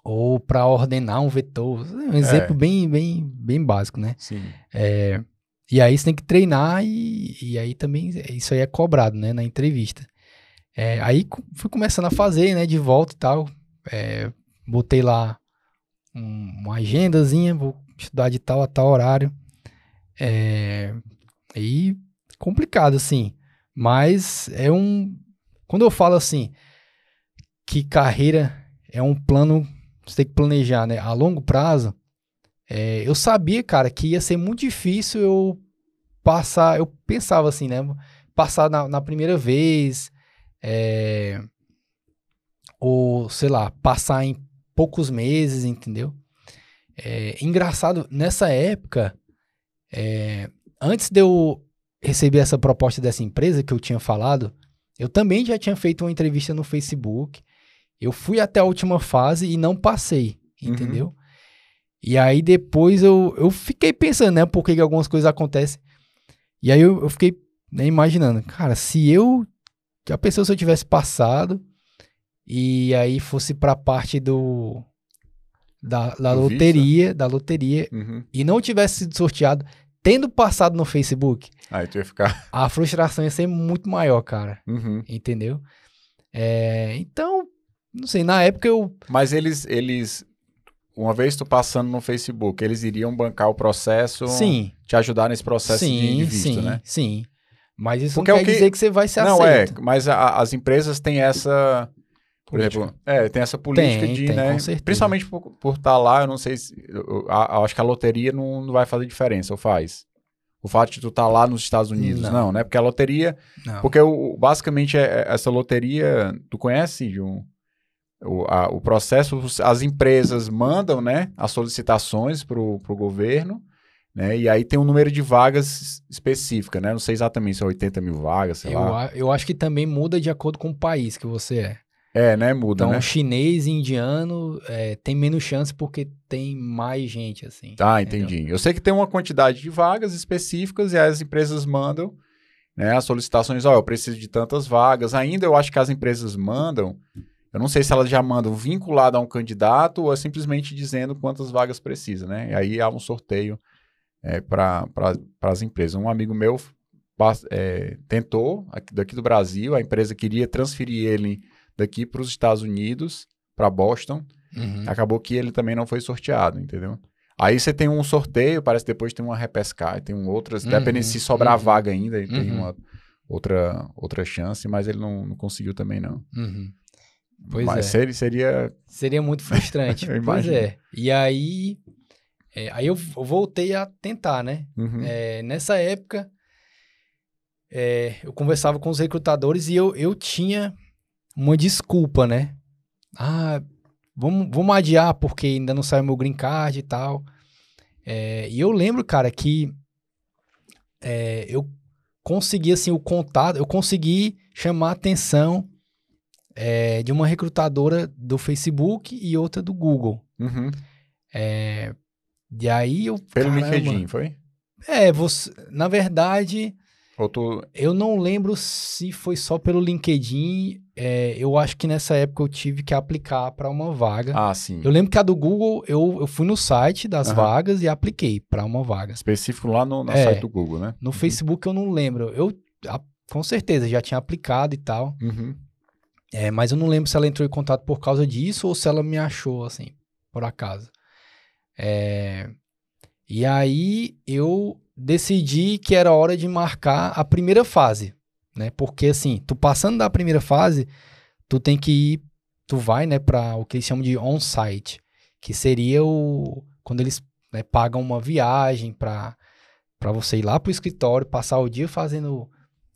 Ou para ordenar um vetor, um exemplo bem básico, né? Sim. E aí você tem que treinar e aí também isso aí é cobrado, né, na entrevista. Aí fui começando a fazer, né, de volta e tal. Botei lá uma agendazinha, vou estudar de tal a tal horário. E complicado, assim. Mas quando eu falo assim, que carreira é um plano você tem que planejar, né, a longo prazo, eu sabia, cara, que ia ser muito difícil eu passar, eu pensava assim, né, passar na primeira vez, ou, sei lá, passar em poucos meses, entendeu? Engraçado, nessa época, antes de eu receber essa proposta dessa empresa que eu tinha falado, eu também já tinha feito uma entrevista no Facebook, eu fui até a última fase e não passei, entendeu? E aí depois eu fiquei pensando, né, por que algumas coisas acontecem. E aí eu fiquei, né, imaginando, cara, se a pessoa se eu tivesse passado e aí fosse pra parte da loteria, e não tivesse sido sorteado, tendo passado no Facebook, aí tu ia ficar... a frustração ia ser muito maior, cara, entendeu? Então, não sei, na época eu... Mas eles, uma vez tu passando no Facebook, eles iriam bancar o processo, sim, te ajudar nesse processo de visto, né? Sim, mas isso porque não quer dizer que você vai ser aceito. Não, mas as empresas têm essa... Por exemplo, tem essa política de, né? Com certeza. Principalmente por estar lá, eu não sei se... Eu acho que a loteria não vai fazer diferença, ou faz? O fato de tu estar lá nos Estados Unidos, não, né? Porque a loteria... Não. Porque basicamente essa loteria... Tu conhece, Ju? O processo, as empresas mandam, né, as solicitações pro governo, né, e aí tem um número de vagas específica, né, não sei exatamente se é 80 mil vagas, sei lá. Eu acho que também muda de acordo com o país que você é. Né, muda, então, né? Chinês e indiano tem menos chance porque tem mais gente, assim. Ah, entendi. Entendeu? Eu sei que tem uma quantidade de vagas específicas e as empresas mandam, né, as solicitações, eu preciso de tantas vagas. Ainda eu acho que as empresas mandam... Eu não sei se elas já mandam vinculado a um candidato ou é simplesmente dizendo quantas vagas precisa, né? E aí há um sorteio para as empresas. Um amigo meu tentou, daqui do Brasil, a empresa queria transferir ele daqui para os Estados Unidos, para Boston. Acabou que ele também não foi sorteado, entendeu? Aí você tem um sorteio, parece que depois tem uma repescagem, tem outras, dependendo se sobrar vaga ainda, ele tem uma outra chance, mas ele não conseguiu também não. Pois mas seria muito frustrante. Pois é. E aí eu voltei a tentar, né? Nessa época, eu conversava com os recrutadores e eu tinha uma desculpa, né? Vamos adiar porque ainda não saiu meu green card e tal. E eu lembro, cara, que eu consegui, assim, o contato, eu consegui chamar a atenção de uma recrutadora do Facebook e outra do Google. E aí eu... Pelo LinkedIn, foi? Na verdade, Ou tu... eu não lembro se foi só pelo LinkedIn. Eu acho que nessa época eu tive que aplicar para uma vaga. Ah, sim. Eu lembro que a do Google, eu fui no site das vagas e apliquei para uma vaga. Específico lá no site do Google, né? No Facebook eu não lembro. Com certeza, já tinha aplicado e tal. Mas eu não lembro se ela entrou em contato por causa disso ou se ela me achou, assim, por acaso. E aí eu decidi que era hora de marcar a primeira fase, né? Porque, assim, tu passando da primeira fase, tu tem que ir, tu vai, né, para o que eles chamam de on-site, que seria quando eles, né, pagam uma viagem para você ir lá pro escritório, passar o dia fazendo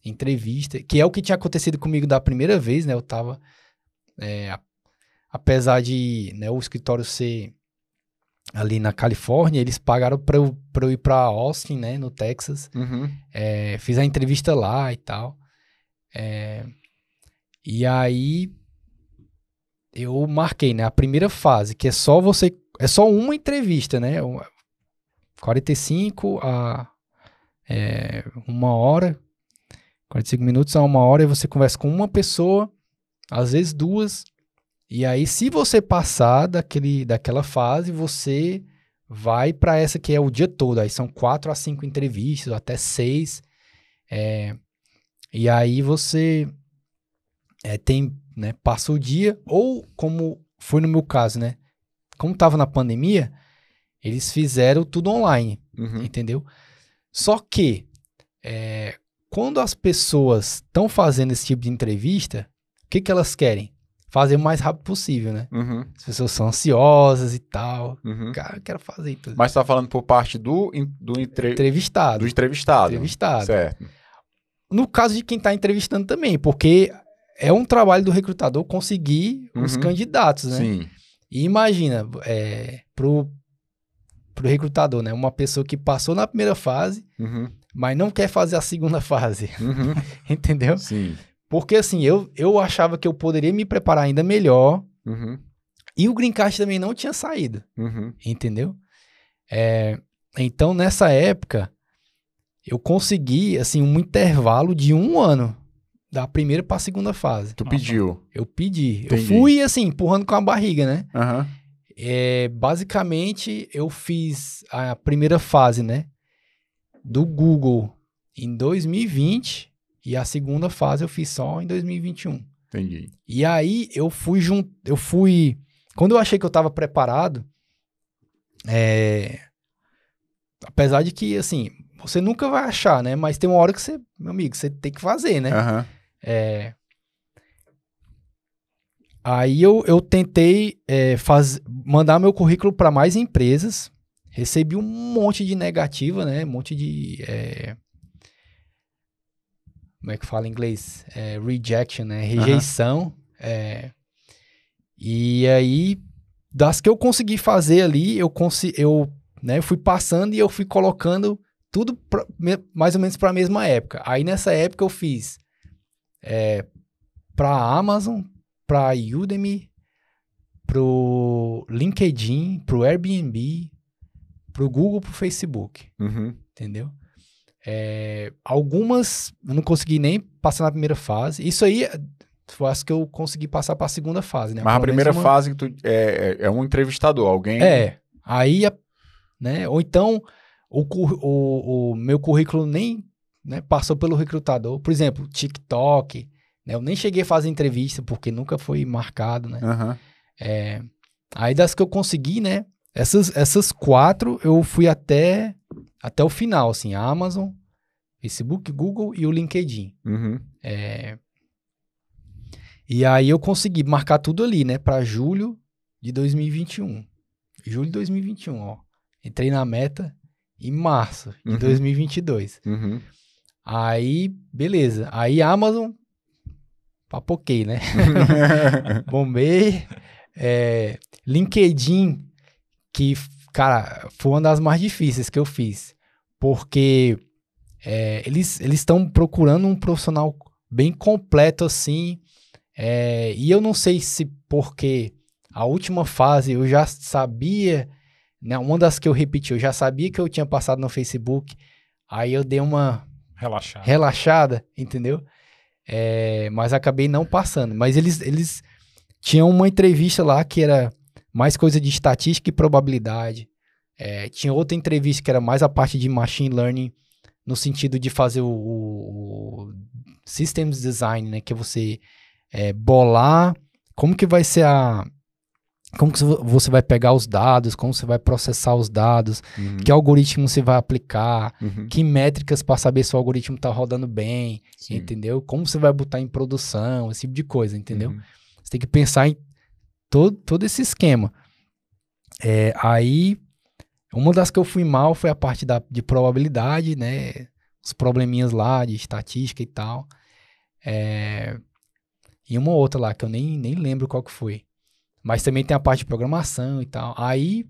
entrevista, que é o que tinha acontecido comigo da primeira vez, né? Eu tava, apesar de, né, o escritório ser ali na Califórnia, eles pagaram pra eu ir pra Austin, né, no Texas. Fiz a entrevista lá e tal. E aí eu marquei, né, a primeira fase, que é só uma entrevista, né? 45 a 1 hora, 45 minutos a 1 hora, e você conversa com uma pessoa, às vezes 2, e aí se você passar daquela fase, você vai para essa que é o dia todo, aí são 4 a 5 entrevistas, até 6, e aí você tem, né, passa o dia, ou como foi no meu caso, né, como estava na pandemia, eles fizeram tudo online, entendeu? Só que, quando as pessoas estão fazendo esse tipo de entrevista, o que elas querem? fazer o mais rápido possível, né? Uhum. As pessoas são ansiosas e tal. Uhum. Cara, eu quero fazer tudo. Mas você tá falando por parte do Entrevistado. do entrevistado. Entrevistado. Certo. No caso de quem tá entrevistando também, porque é um trabalho do recrutador conseguir os candidatos, né? Sim. E imagina, pro recrutador, né? Uma pessoa que passou na primeira fase, mas não quer fazer a segunda fase. Entendeu? Sim. Porque assim, eu achava que eu poderia me preparar ainda melhor. E o Green Card também não tinha saído. Entendeu? Então, nessa época, eu consegui, assim, um intervalo de 1 ano. Da primeira para a segunda fase. Tu pediu? Eu pedi. Entendi. Eu fui, assim, empurrando com a barriga, né? Aham. Basicamente, eu fiz a primeira fase, né? Do Google em 2020 e a segunda fase eu fiz só em 2021. Entendi. E aí, eu fui... Quando eu achei que eu estava preparado, apesar de que, assim, você nunca vai achar, né? Mas tem uma hora que você, meu amigo, você tem que fazer, né? Aham. Aí eu tentei mandar meu currículo para mais empresas, recebi um monte de negativa, né? Um monte de... como é que fala em inglês? Rejection, né? Rejeição. E aí, das que eu consegui fazer ali, eu fui passando e eu fui colocando tudo mais ou menos para a mesma época. Aí nessa época eu fiz para a Amazon, para a Udemy, pro LinkedIn, pro Airbnb, pro Google, pro Facebook. Entendeu? Algumas eu não consegui nem passar na primeira fase. Isso aí foi as que eu consegui passar para a segunda fase, né? Mas a primeira fase é um entrevistador, alguém... Aí, né? Ou então o meu currículo nem, né, passou pelo recrutador. Por exemplo, TikTok, né? Eu nem cheguei a fazer entrevista porque nunca foi marcado, né? Aí das que eu consegui, né? Essas 4 eu fui até o final, assim, a Amazon, Facebook, Google e o LinkedIn. E aí eu consegui marcar tudo ali, né? Para julho de 2021. Julho de 2021, ó. Entrei na meta em março de 2022. Aí, beleza. Aí Amazon, papoquei, né? Bombei. LinkedIn, que, cara, foi uma das mais difíceis que eu fiz. Porque eles estão procurando um profissional bem completo, assim. E eu não sei se porque a última fase eu já sabia, né, uma das que eu repeti, eu já sabia que eu tinha passado no Facebook, aí eu dei uma relaxada, entendeu? Mas acabei não passando. Mas eles tinham uma entrevista lá que era mais coisa de estatística e probabilidade. Tinha outra entrevista que era mais a parte de machine learning, no sentido de fazer o systems design, né, que é você bolar como que vai ser como que você vai pegar os dados, como você vai processar os dados, que algoritmo você vai aplicar, que métricas para saber se o algoritmo está rodando bem, entendeu? Como você vai botar em produção, esse tipo de coisa, entendeu? Você tem que pensar em todo esse esquema. Aí, uma das que eu fui mal foi a parte de probabilidade, né? Os probleminhas lá de estatística e tal. E uma outra lá, que eu nem lembro qual que foi. Mas também tem a parte de programação e tal. Aí,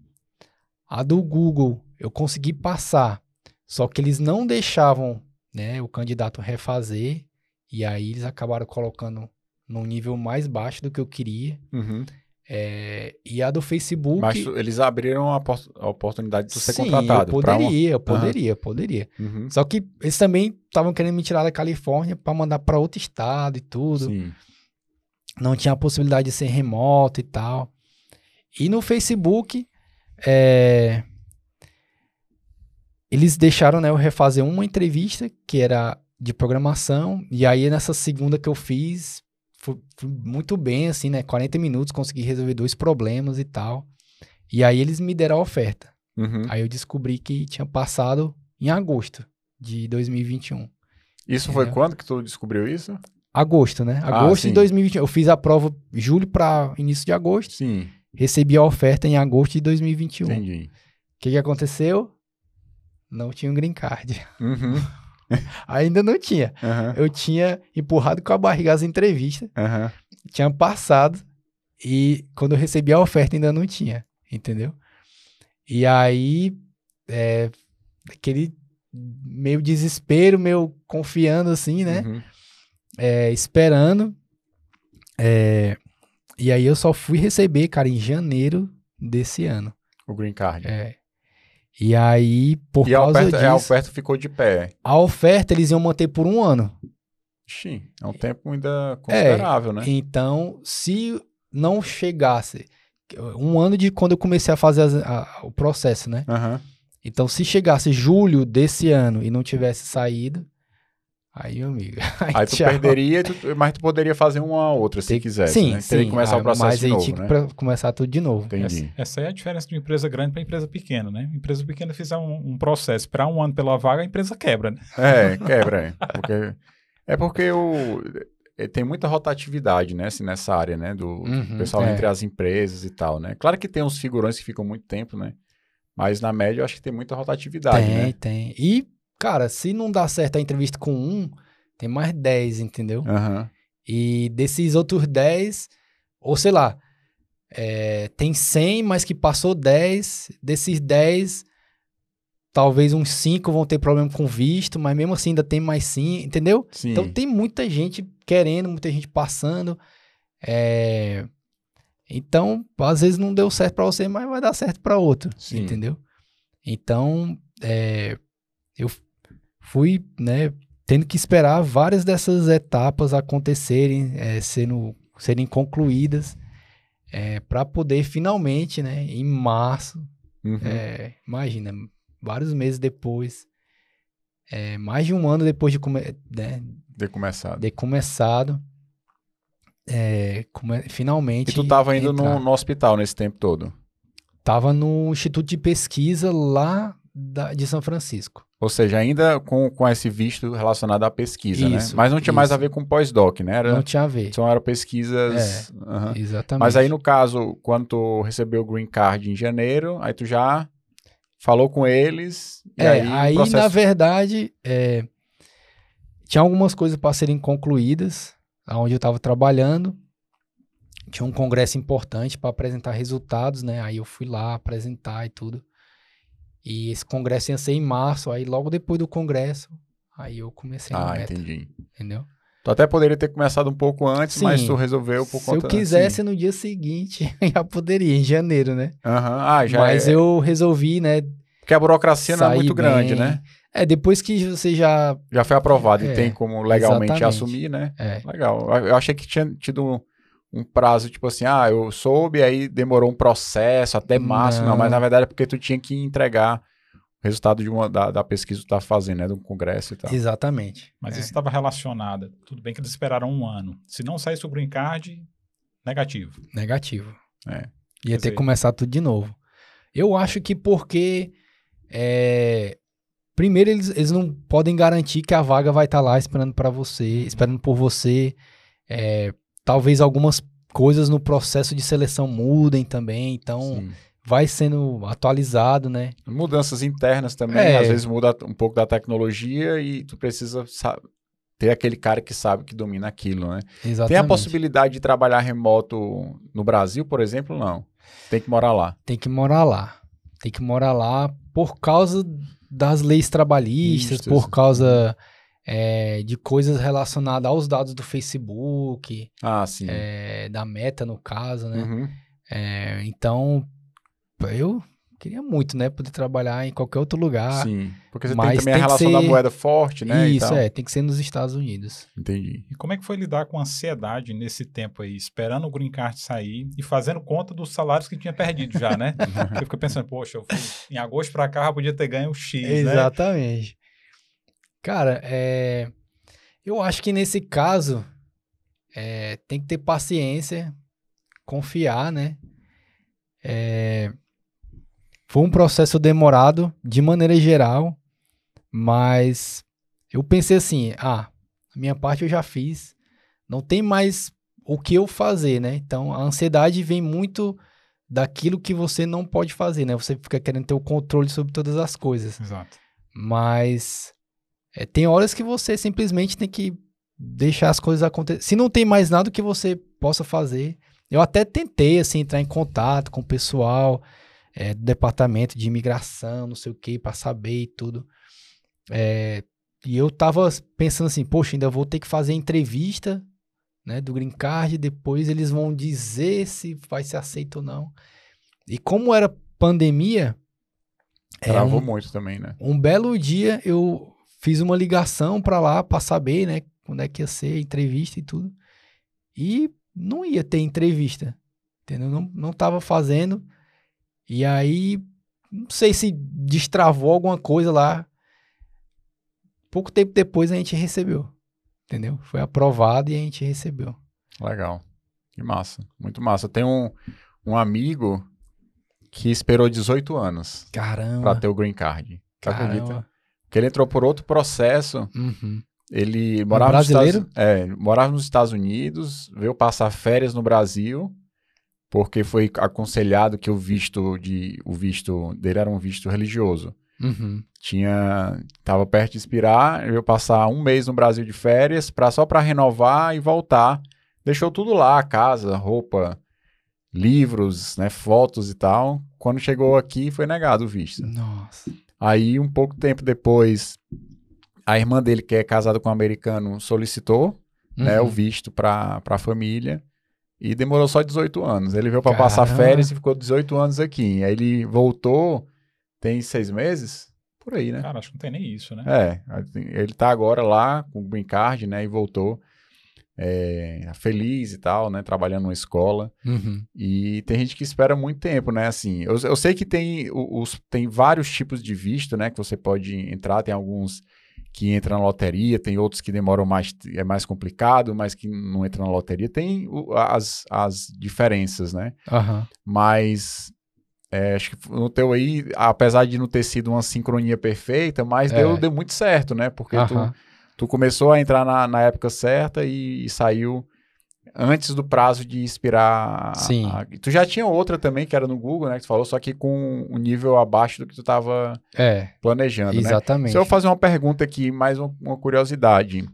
a do Google, eu consegui passar. Só que eles não deixavam, né, o candidato refazer. E aí, eles acabaram colocando num nível mais baixo do que eu queria. E a do Facebook... Mas eles abriram a oportunidade de tu ser sim, contratado. eu poderia. Só que eles também estavam querendo me tirar da Califórnia para mandar para outro estado e tudo. Sim. Não tinha a possibilidade de ser remoto e tal. E no Facebook, eles deixaram, né, eu refazer uma entrevista que era de programação. E aí, nessa segunda que eu fiz, fui muito bem, assim, né? 40 minutos, consegui resolver 2 problemas e tal. E aí, eles me deram a oferta. Aí eu descobri que tinha passado em agosto de 2021. Isso foi quando que tu descobriu isso? Agosto, né? Agosto de 2021. Eu fiz a prova julho para início de agosto. Sim. Recebi a oferta em agosto de 2021. Entendi. O que aconteceu? Não tinha um green card. Uhum. Ainda não tinha. Eu tinha empurrado com a barriga as entrevistas. Tinha passado. E quando eu recebi a oferta ainda não tinha. Entendeu? E aí, aquele meio desespero, meio confiando assim, né? Esperando. E aí eu só fui receber, cara, em janeiro desse ano. O green card. E aí, por causa disso... a oferta ficou de pé. A oferta eles iam manter por 1 ano. Sim, é um tempo ainda considerável, né? Então, se não chegasse... 1 ano de quando eu comecei a fazer o processo, né? Então, se chegasse julho desse ano e não tivesse saído, aí, meu amigo... Aí tu perderia, mas tu poderia fazer uma outra se quisesse, sim, né? Teria que começar o processo de novo, mas aí tinha que começar tudo de novo. Entendi. Essa é a diferença de uma empresa grande para empresa pequena, né? Empresa pequena fizer um processo para 1 ano pela vaga, a empresa quebra, né? Quebra, porque tem muita rotatividade, né, assim, nessa área, né, do pessoal entre as empresas e tal, né? Claro que tem uns figurões que ficam muito tempo, né? Mas na média eu acho que tem muita rotatividade, né? Tem. E, cara, se não dá certo a entrevista com 1, tem mais 10, entendeu? E desses outros 10, ou sei lá, tem 100, mas que passou 10, desses 10, talvez uns 5 vão ter problema com visto, mas mesmo assim ainda tem mais 5, entendeu? Sim. Então tem muita gente querendo, muita gente passando. Então, às vezes não deu certo para você, mas vai dar certo para outro, entendeu? Então, eu fui, né, tendo que esperar várias dessas etapas acontecerem, serem concluídas, para poder finalmente, né, em março, imagina, vários meses depois, mais de 1 ano depois de começado, finalmente... E tu tava indo no hospital nesse tempo todo? Tava no Instituto de Pesquisa lá de São Francisco. Ou seja, ainda com esse visto relacionado à pesquisa, né? Mas não tinha mais a ver com pós-doc, né? Não tinha a ver. Só eram pesquisas... Exatamente. Mas aí, no caso, quando tu recebeu o green card em janeiro, aí tu já falou com eles... E aí processo... na verdade, tinha algumas coisas para serem concluídas, onde eu estava trabalhando. Tinha um congresso importante para apresentar resultados, né? Aí eu fui lá apresentar e tudo. E esse congresso ia ser em março, aí logo depois do congresso, aí eu comecei no Meta. Entendi. Entendeu? Tu até poderia ter começado um pouco antes, sim, mas tu resolveu por conta... Se eu quisesse, no dia seguinte, já poderia, em janeiro, né? Mas eu resolvi, né? Porque a burocracia não é muito grande, né? Depois que você já foi aprovado e tem como legalmente exatamente. Assumir, né? Legal. Eu achei que tinha tido um prazo, tipo assim, eu soube, aí demorou um processo até março. Não, mas na verdade é porque tu tinha que entregar o resultado da pesquisa que tu tá fazendo, né? Do congresso e tal. Exatamente. Mas isso estava relacionado. Tudo bem que eles esperaram 1 ano. Se não saísse o green card, negativo. Ia ter que começar tudo de novo. Eu acho que porque... primeiro, eles não podem garantir que a vaga vai estar lá esperando por você. Talvez algumas coisas no processo de seleção mudem também, então vai sendo atualizado, né? Mudanças internas também, às vezes muda um pouco da tecnologia e tu precisa ter aquele cara que sabe que domina aquilo, né? Exatamente. Tem a possibilidade de trabalhar remoto no Brasil, por exemplo? Não. Tem que morar lá. Tem que morar lá por causa das leis trabalhistas, por causa... de coisas relacionadas aos dados do Facebook, sim. Da Meta, no caso, né? Então, eu queria muito, né? Poder trabalhar em qualquer outro lugar. Sim, porque você tem também a relação da moeda forte, né? Isso, tem que ser nos Estados Unidos. Entendi. E como é que foi lidar com ansiedade nesse tempo aí, esperando o green card sair e fazendo conta dos salários que tinha perdido já, né? Eu fico pensando, poxa, eu fui em agosto pra cá, já podia ter ganho X, né? Exatamente. Cara, eu acho que nesse caso tem que ter paciência, confiar, né? Foi um processo demorado, de maneira geral, mas eu pensei assim, a minha parte eu já fiz, não tem mais o que eu fazer, né? Então, a ansiedade vem muito daquilo que você não pode fazer, né? Você fica querendo ter o controle sobre todas as coisas. Exato. Mas tem horas que você simplesmente tem que deixar as coisas acontecer. Se não tem mais nada que você possa fazer... Eu até tentei, assim, entrar em contato com o pessoal do departamento de imigração, não sei o que, para saber e tudo. E eu tava pensando assim, poxa, ainda vou ter que fazer entrevista, né, do Green Card, depois eles vão dizer se vai ser aceito ou não. E como era pandemia... Travou muito também, né? Um belo dia eu fiz uma ligação para lá para saber, né, quando é que ia ser a entrevista e tudo. E não ia ter entrevista, entendeu? Não tava fazendo. E aí, não sei se destravou alguma coisa lá. Pouco tempo depois a gente recebeu, entendeu? Foi aprovado e a gente recebeu. Legal. Que massa. Muito massa. Eu tenho um amigo que esperou 18 anos. Caramba. Pra ter o Green Card. Caramba. Acredita? Porque ele entrou por outro processo. Uhum. Ele morava morava nos Estados Unidos, veio passar férias no Brasil, porque foi aconselhado que o visto dele era um visto religioso. Uhum. Tava perto de expirar, veio passar um mês no Brasil de férias, só para renovar e voltar. Deixou tudo lá, casa, roupa, livros, né, fotos e tal. Quando chegou aqui, foi negado o visto. Nossa. Aí, um pouco tempo depois... A irmã dele, que é casada com um americano, solicitou né, o visto para a família e demorou só 18 anos. Ele veio para passar férias e ficou 18 anos aqui. Aí ele voltou, tem 6 meses? Por aí, né? Cara, acho que não tem nem isso, né? Ele tá agora lá com o Green Card, né, e voltou feliz e tal, né, trabalhando numa escola. Uhum. E tem gente que espera muito tempo, né, assim. Eu sei que tem vários tipos de visto, né, que você pode entrar, tem alguns... que entra na loteria, tem outros que demoram mais, é mais complicado, mas que não entra na loteria. Tem as diferenças, né? Uhum. Mas acho que no teu aí, apesar de não ter sido uma sincronia perfeita, mas deu muito certo, né? Porque tu começou a entrar na época certa e saiu antes do prazo de expirar. Sim. Tu já tinha outra também, que era no Google, né? Que tu falou, só que com um nível abaixo do que tu estava planejando, exatamente. né? Se eu fazer uma pergunta aqui, mais uma curiosidade.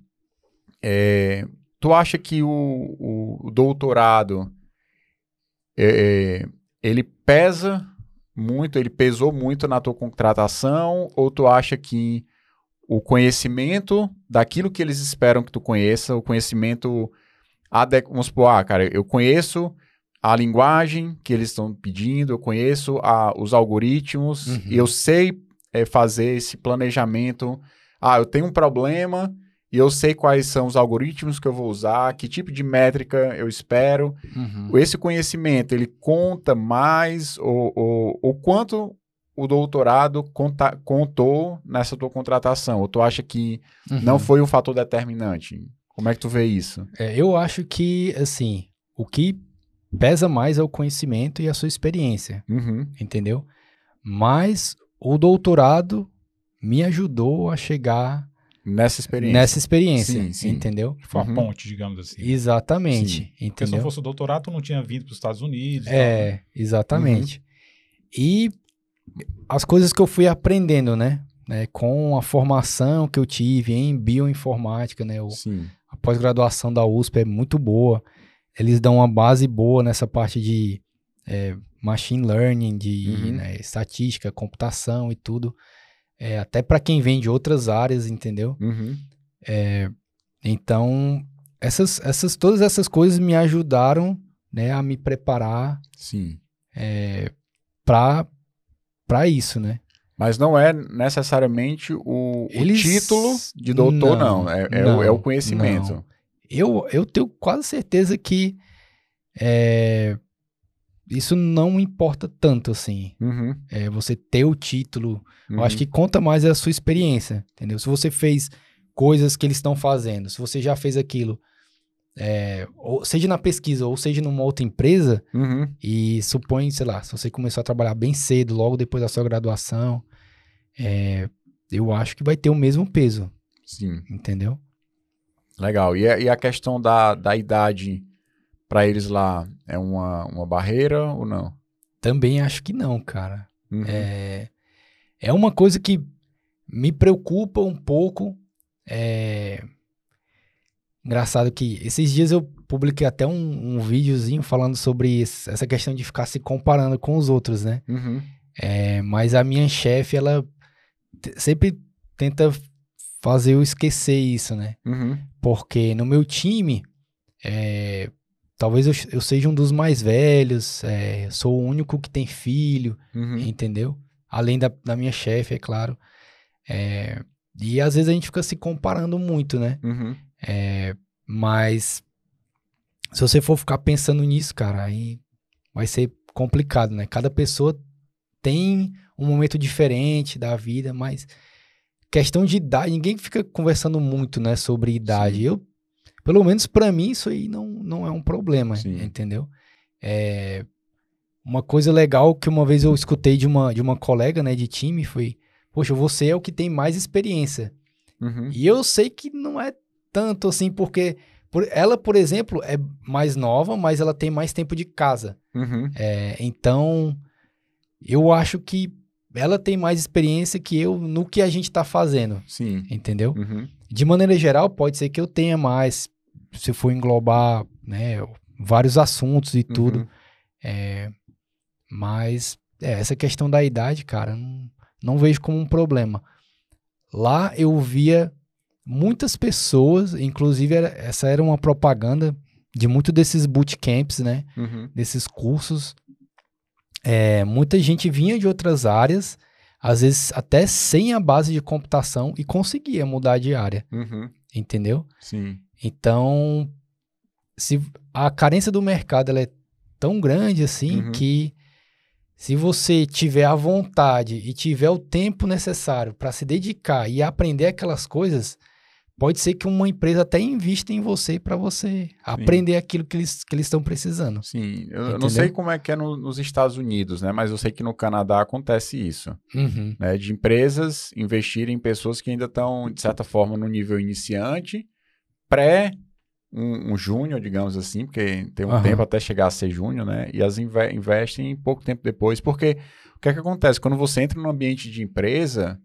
Tu acha que o doutorado, ele pesa muito, ele pesou muito na tua contratação, ou tu acha que o conhecimento daquilo que eles esperam que tu conheça, o conhecimento... Vamos supor, cara, eu conheço a linguagem que eles estão pedindo, eu conheço os algoritmos, e eu sei fazer esse planejamento. Eu tenho um problema e eu sei quais são os algoritmos que eu vou usar, que tipo de métrica eu espero. Esse conhecimento, ele conta mais ou quanto o doutorado contou nessa tua contratação? Ou tu acha que não foi um fator determinante? Como é que tu vê isso? Eu acho que, assim, o que pesa mais é o conhecimento e a sua experiência, entendeu? Mas o doutorado me ajudou a chegar nessa experiência, sim. Entendeu? Foi uma ponte, digamos assim. Exatamente, entendeu? Porque se não fosse o doutorado, tu não tinha vindo para os Estados Unidos. Exatamente. E as coisas que eu fui aprendendo, né? Com a formação que eu tive em bioinformática, né? A pós-graduação da USP é muito boa. Eles dão uma base boa nessa parte de machine learning, de estatística, computação e tudo. Até para quem vem de outras áreas, entendeu? Então, todas essas coisas me ajudaram, né, a me preparar para isso, né? Mas não é necessariamente o título de doutor, não. É o conhecimento. Não. Eu tenho quase certeza que isso não importa tanto, assim. Você ter o título. Eu acho que conta mais a sua experiência, entendeu? Se você fez coisas que eles estão fazendo, se você já fez aquilo, ou seja na pesquisa, ou seja numa outra empresa, e supõe, sei lá, se você começou a trabalhar bem cedo, logo depois da sua graduação, eu acho que vai ter o mesmo peso. Sim. Entendeu? Legal. E a questão da idade para eles lá é uma barreira ou não? Também acho que não, cara. Uhum. É uma coisa que me preocupa um pouco. Engraçado que esses dias eu publiquei até um videozinho falando sobre essa questão de ficar se comparando com os outros, né? Uhum. Mas a minha chefe, ela sempre tenta fazer eu esquecer isso, né? Uhum. Porque no meu time, talvez eu seja um dos mais velhos, sou o único que tem filho, Uhum. entendeu? Além da minha chefe, é claro. E às vezes a gente fica se comparando muito, né? Uhum. Mas se você for ficar pensando nisso, cara, aí vai ser complicado, né? Cada pessoa tem um momento diferente da vida, mas questão de idade, ninguém fica conversando muito, né, sobre idade. Sim. Pelo menos pra mim, isso aí não é um problema, Sim. entendeu? Uma coisa legal que uma vez eu escutei de uma colega, né, de time foi, poxa, você é o que tem mais experiência. Uhum. E eu sei que não é tanto assim, porque ela, por exemplo, é mais nova, mas ela tem mais tempo de casa. Uhum. Então, eu acho que ela tem mais experiência que eu no que a gente tá fazendo. Sim. Entendeu? Uhum. De maneira geral, pode ser que eu tenha mais, se for englobar, né, vários assuntos e tudo. Uhum. Mas essa questão da idade, cara, não vejo como um problema. Lá eu via muitas pessoas, inclusive essa era uma propaganda de muito desses bootcamps, né? Uhum. Desses cursos. Muita gente vinha de outras áreas, às vezes até sem a base de computação, e conseguia mudar de área. Uhum. Entendeu? Sim. Então, se a carência do mercado ela é tão grande assim, Uhum. que se você tiver a vontade e tiver o tempo necessário para se dedicar e aprender aquelas coisas, pode ser que uma empresa até invista em você para você aprender aquilo que eles estão precisando. Sim, eu não sei como é que é nos Estados Unidos, né? Mas eu sei que no Canadá acontece isso. Uhum. Né? De empresas investirem em pessoas que ainda estão, de certa forma, no nível iniciante, um júnior, digamos assim, porque tem um tempo até chegar a ser júnior, né? E as investem pouco tempo depois, porque o que é que acontece? Quando você entra num ambiente de empresa,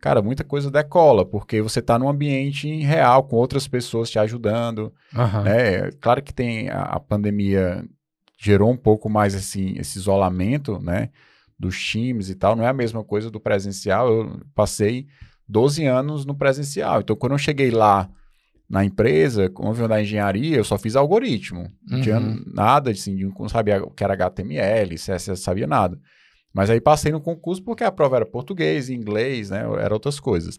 cara, muita coisa decola, porque você está num ambiente real, com outras pessoas te ajudando, né? Claro que a pandemia gerou um pouco mais assim, esse isolamento, né? Dos times e tal, não é a mesma coisa do presencial. Eu passei 12 anos no presencial, então quando eu cheguei lá na empresa, como eu da engenharia, eu só fiz algoritmo. Não tinha nada, assim, não sabia o que era HTML, CSS, sabia nada. Mas aí passei no concurso porque a prova era português, inglês, né? Era outras coisas.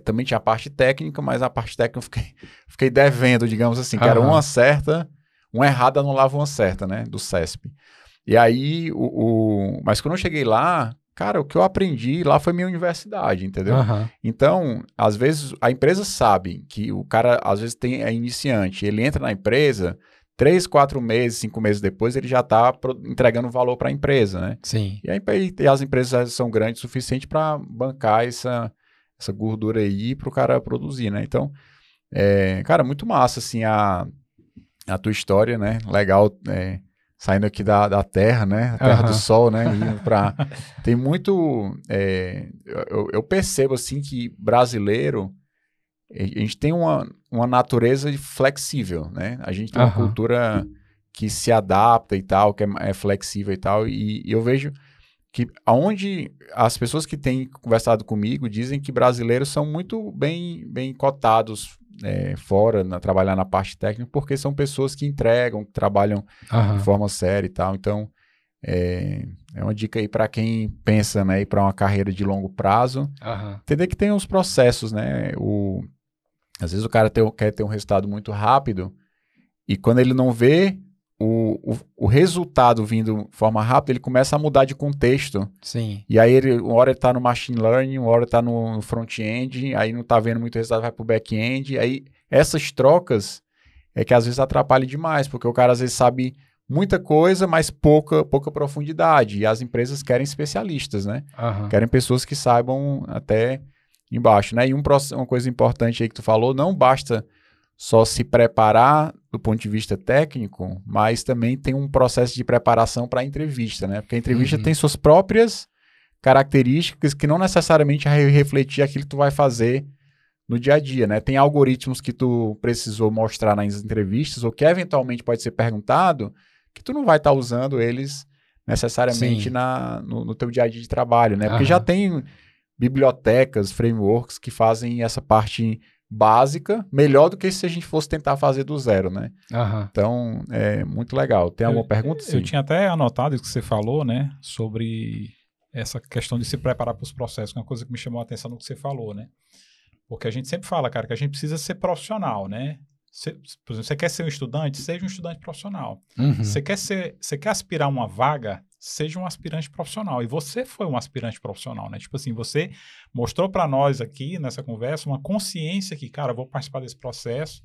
Também tinha a parte técnica, mas a parte técnica eu fiquei devendo, digamos assim, que era uma certa, uma errada anulava uma certa, né? Do CESP. E aí, mas quando eu cheguei lá, cara, o que eu aprendi lá foi minha universidade, entendeu? Então, às vezes, a empresa sabe que o cara, às vezes, é iniciante, ele entra na empresa, 3, 4 meses, 5 meses depois, ele já está entregando valor para a empresa, né? Sim. E as empresas são grandes o suficiente para bancar essa gordura aí para o cara produzir, né? Então, cara, muito massa, assim, a tua história, né? Legal, saindo aqui da Terra, né? A Terra do Sol, né? Indo pra... Tem muito... eu percebo, assim, que brasileiro, a gente tem uma natureza flexível, né? A gente tem uma cultura que se adapta e tal, que é flexível e tal, e eu vejo que aonde as pessoas que têm conversado comigo dizem que brasileiros são muito bem cotados fora, trabalhar na parte técnica, porque são pessoas que entregam, que trabalham de forma séria e tal. Então, é uma dica aí para quem pensa, né, ir para uma carreira de longo prazo, entender que tem uns processos, né? Às vezes o cara quer ter um resultado muito rápido e quando ele não vê o resultado vindo de forma rápida, ele começa a mudar de contexto. Sim. E aí, uma hora ele está no machine learning, uma hora está no front-end, aí não está vendo muito resultado, vai para o back-end. Aí, essas trocas é que às vezes atrapalham demais, porque o cara às vezes sabe muita coisa, mas pouca profundidade. E as empresas querem especialistas, né? Querem pessoas que saibam até embaixo, né? E uma coisa importante aí que tu falou, não basta só se preparar do ponto de vista técnico, mas também tem um processo de preparação para a entrevista, né? Porque a entrevista tem suas próprias características que não necessariamente vai refletir aquilo que tu vai fazer no dia a dia, né? Tem algoritmos que tu precisou mostrar nas entrevistas ou que eventualmente pode ser perguntado que tu não vai estar usando eles necessariamente no teu dia a dia de trabalho, né? Porque já tem bibliotecas, frameworks que fazem essa parte básica melhor do que se a gente fosse tentar fazer do zero, né? Então, é muito legal. Tem alguma pergunta? Sim. Eu tinha até anotado isso que você falou, né? Sobre essa questão de se preparar para os processos, que é uma coisa que me chamou a atenção no que você falou, né? Porque a gente sempre fala, cara, que a gente precisa ser profissional, né? Por exemplo, você quer ser um estudante? Seja um estudante profissional. Você quer aspirar uma vaga? Seja um aspirante profissional. E você foi um aspirante profissional, né? Tipo assim, você mostrou para nós aqui, nessa conversa, uma consciência que, cara, eu vou participar desse processo,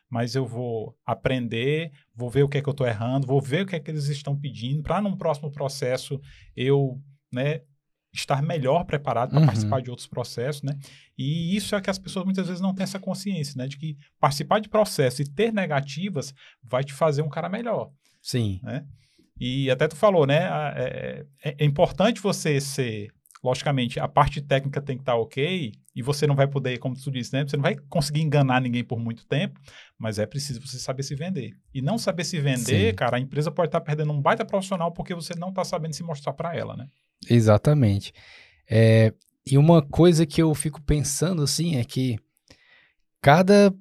mas eu vou aprender, vou ver o que é que eu estou errando, vou ver o que é que eles estão pedindo, para num próximo processo eu, né, estar melhor preparado para participar de outros processos, né? E isso é que as pessoas muitas vezes não têm essa consciência, né? De que participar de processos e ter negativas vai te fazer um cara melhor. Sim. Né? E até tu falou, né? É importante você ser... Logicamente, a parte técnica tem que estar ok e você não vai poder, como tu disse, né? Você não vai conseguir enganar ninguém por muito tempo, mas é preciso você saber se vender. E não saber se vender, cara, a empresa pode estar perdendo um baita profissional porque você não está sabendo se mostrar para ela, né? Exatamente. E uma coisa que eu fico pensando, assim, é que cada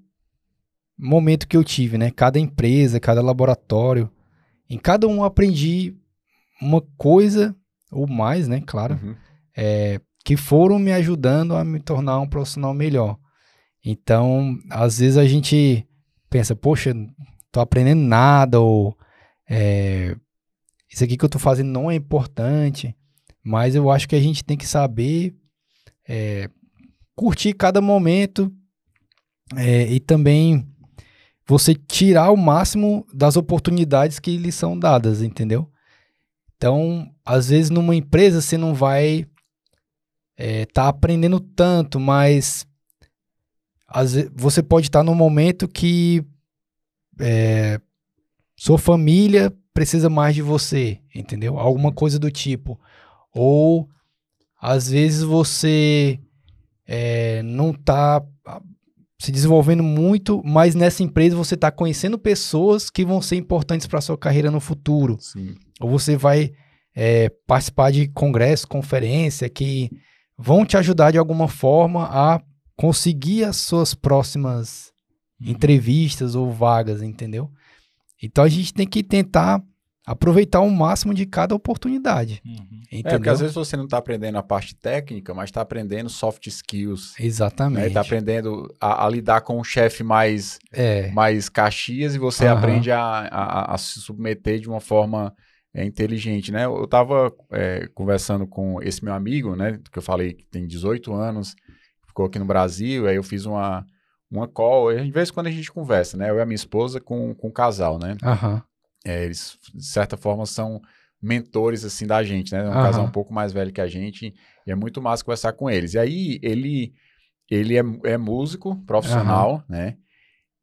momento que eu tive, né? Cada empresa, cada laboratório, em cada um eu aprendi uma coisa, ou mais, né? Claro. Que foram me ajudando a me tornar um profissional melhor. Então, às vezes a gente pensa, poxa, tô aprendendo nada, ou isso aqui que eu tô fazendo não é importante, mas eu acho que a gente tem que saber curtir cada momento e também você tirar o máximo das oportunidades que lhe são dadas, entendeu? Então, às vezes numa empresa você não vai tá aprendendo tanto, mas às vezes, você pode estar num momento que sua família precisa mais de você, entendeu? Alguma coisa do tipo. Ou às vezes você não está se desenvolvendo muito, mas nessa empresa você está conhecendo pessoas que vão ser importantes para a sua carreira no futuro. Sim. Ou você vai participar de congresso, conferência, que vão te ajudar de alguma forma a conseguir as suas próximas entrevistas ou vagas, entendeu? Então a gente tem que tentar aproveitar o máximo de cada oportunidade. Entendeu? Porque às vezes você não está aprendendo a parte técnica, mas está aprendendo soft skills. Exatamente. Está aprendendo a lidar com um chefe mais caxias e você aprende a se submeter de uma forma inteligente, né? Eu estava conversando com esse meu amigo, né? Que eu falei que tem 18 anos, ficou aqui no Brasil, aí eu fiz uma call, de vez em quando a gente conversa, né? Eu e a minha esposa com um casal, né? Eles, de certa forma, são mentores, assim, da gente, né? É um casal um pouco mais velho que a gente e é muito massa conversar com eles. E aí, ele é músico profissional, né?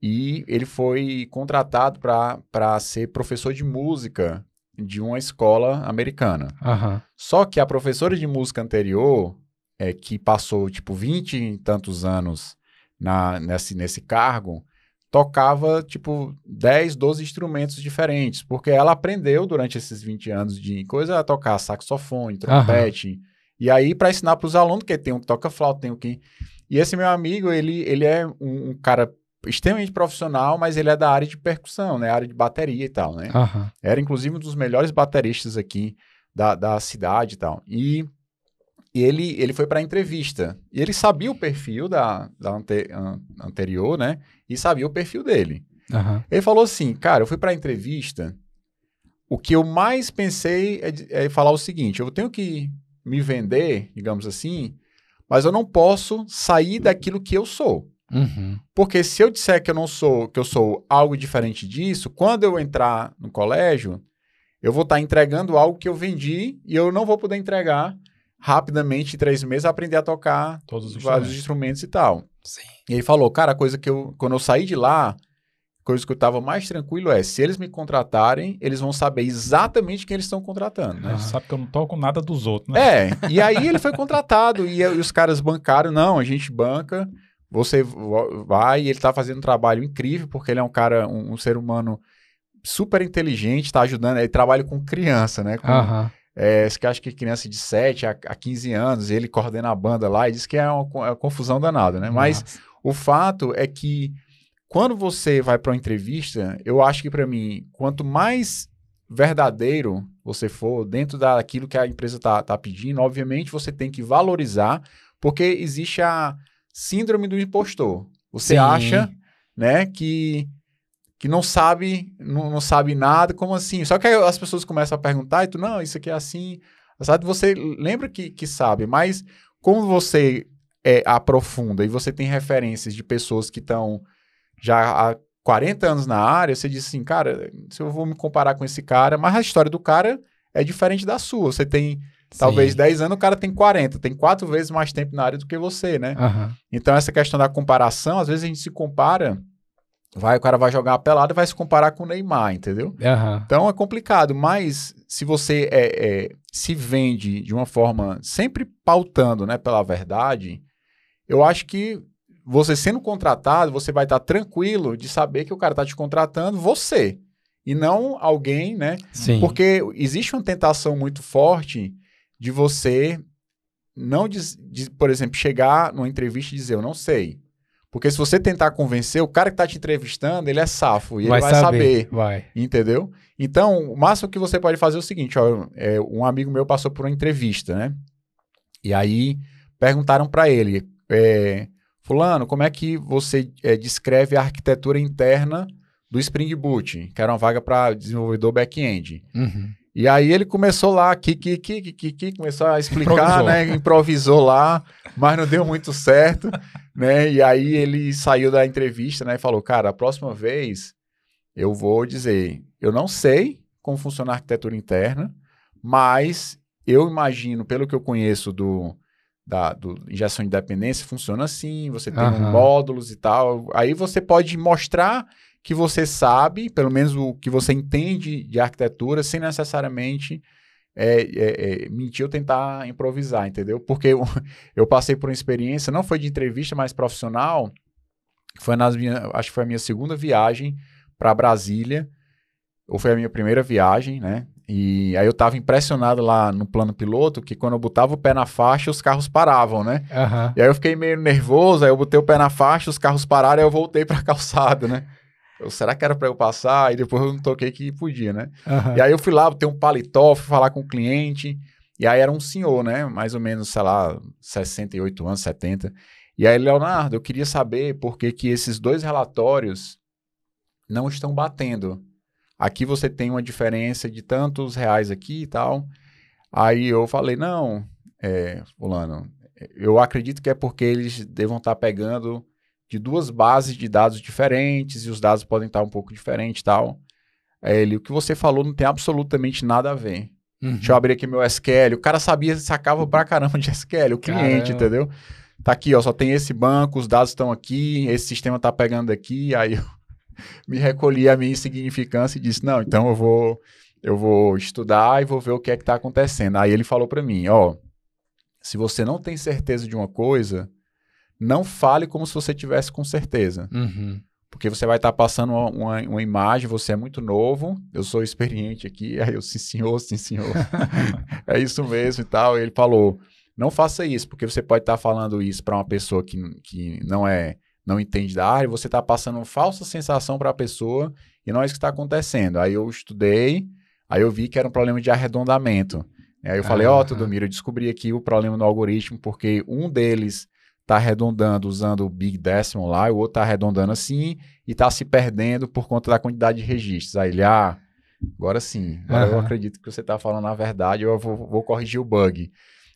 E ele foi contratado para ser professor de música de uma escola americana. Só que a professora de música anterior, que passou, tipo, 20 e tantos anos nesse cargo, tocava, tipo, 10, 12 instrumentos diferentes, porque ela aprendeu durante esses 20 anos de coisa a tocar saxofone, trompete, e aí para ensinar para os alunos, que tem um que toca flauta, tem um que... E esse meu amigo, ele é um cara extremamente profissional, mas ele é da área de percussão, né, área de bateria e tal, né. Era, inclusive, um dos melhores bateristas aqui da cidade e tal. E ele foi para a entrevista. E ele sabia o perfil da anterior, né? E sabia o perfil dele. Ele falou assim, cara, eu fui para a entrevista, o que eu mais pensei é falar o seguinte, eu tenho que me vender, digamos assim, mas eu não posso sair daquilo que eu sou. Porque se eu disser que eu não sou, que eu sou algo diferente disso, quando eu entrar no colégio, eu vou estar entregando algo que eu vendi e eu não vou poder entregar rapidamente, em 3 meses, aprender a tocar todos os vários instrumentos e tal. Sim. E ele falou, cara, a coisa que quando eu saí de lá, coisa que eu tava mais tranquilo se eles me contratarem, eles vão saber exatamente quem eles estão contratando, né? Sabe que eu não toco nada dos outros, né? E aí ele foi contratado e os caras bancaram, não, a gente banca, você vai, e ele tá fazendo um trabalho incrível, porque ele é um cara, um ser humano super inteligente, tá ajudando, ele trabalha com criança, né? Acho que criança de 7 a 15 anos, ele coordena a banda lá e diz que é uma confusão danada, né? Mas o fato é que quando você vai para uma entrevista, eu acho que para mim, quanto mais verdadeiro você for dentro daquilo que a empresa tá pedindo, obviamente você tem que valorizar, porque existe a síndrome do impostor. Você acha, né, que não sabe, não sabe nada, como assim? Só que aí as pessoas começam a perguntar, e tu, não, isso aqui é assim, sabe? Você lembra que sabe, mas como você aprofunda e você tem referências de pessoas que estão já há 40 anos na área, você diz assim, cara, se eu vou me comparar com esse cara, mas a história do cara é diferente da sua. Você tem, talvez, 10 anos, o cara tem 40, tem 4 vezes mais tempo na área do que você, né? Então, essa questão da comparação, às vezes a gente se compara, o cara vai jogar uma pelada e vai se comparar com o Neymar, entendeu? Então, é complicado, mas se você se vende de uma forma sempre pautando, né, pela verdade, eu acho que você sendo contratado, você vai estar tranquilo de saber que o cara está te contratando você, e não alguém, né? Sim. Porque existe uma tentação muito forte de você não, por exemplo, chegar numa entrevista e dizer, eu não sei. Porque se você tentar convencer, o cara que está te entrevistando, ele é safo, e ele vai saber. Entendeu? Então, o máximo que você pode fazer é o seguinte, ó, um amigo meu passou por uma entrevista, né? E aí perguntaram para ele, fulano, como é que você descreve a arquitetura interna do Spring Boot, que era uma vaga para desenvolvedor back-end. E aí ele começou lá, começou a explicar, né? Improvisou lá, mas não deu muito certo, né? E aí ele saiu da entrevista, né? E falou, cara, a próxima vez eu vou dizer, eu não sei como funciona a arquitetura interna, mas eu imagino, pelo que eu conheço do injeção de dependência, funciona assim, você tem módulos e tal, aí você pode mostrar que você sabe, pelo menos o que você entende de arquitetura, sem necessariamente mentir ou tentar improvisar, entendeu? Porque eu passei por uma experiência, não foi de entrevista, mas profissional, foi acho que foi a minha segunda viagem para Brasília, ou foi a minha primeira viagem, né? E aí eu tava impressionado lá no plano piloto, que quando eu botava o pé na faixa, os carros paravam, né? E aí eu fiquei meio nervoso, aí eu botei o pé na faixa, os carros pararam, aí eu voltei pra calçada, né? Será que era pra eu passar? E depois eu não toquei que podia, né? E aí eu fui lá, botei um paletó, fui falar com o cliente, e aí era um senhor, né? Mais ou menos, sei lá, 68 anos, 70. E aí, Leonardo, eu queria saber por que esses 2 relatórios não estão batendo. Aqui você tem uma diferença de tantos reais aqui e tal. Aí eu falei, não, fulano, eu acredito que é porque eles devam estar pegando de 2 bases de dados diferentes e os dados podem estar um pouco diferentes e tal. O que você falou não tem absolutamente nada a ver. Deixa eu abrir aqui meu SQL. O cara sacava pra caramba de SQL, o cliente, entendeu? Tá aqui, ó, só tem esse banco, os dados estão aqui, esse sistema tá pegando aqui, aí eu me recolhi a minha insignificância e disse, não, então eu vou estudar e vou ver o que é que está acontecendo. Aí ele falou para mim, ó, se você não tem certeza de uma coisa, não fale como se você tivesse com certeza. Porque você vai estar passando uma imagem, você é muito novo, eu sou experiente aqui, aí eu, sim senhor, é isso mesmo e tal. E ele falou, não faça isso, porque você pode estar falando isso para uma pessoa que não entende da área, você está passando uma falsa sensação para a pessoa e não é isso que está acontecendo. Aí eu estudei, aí eu vi que era um problema de arredondamento. Aí eu falei, Tudomiro, eu descobri aqui o problema no algoritmo, porque um deles está arredondando usando o Big Decimal lá, e o outro está arredondando assim e está se perdendo por conta da quantidade de registros. Aí ele, agora sim, agora eu acredito que você está falando a verdade, eu vou corrigir o bug.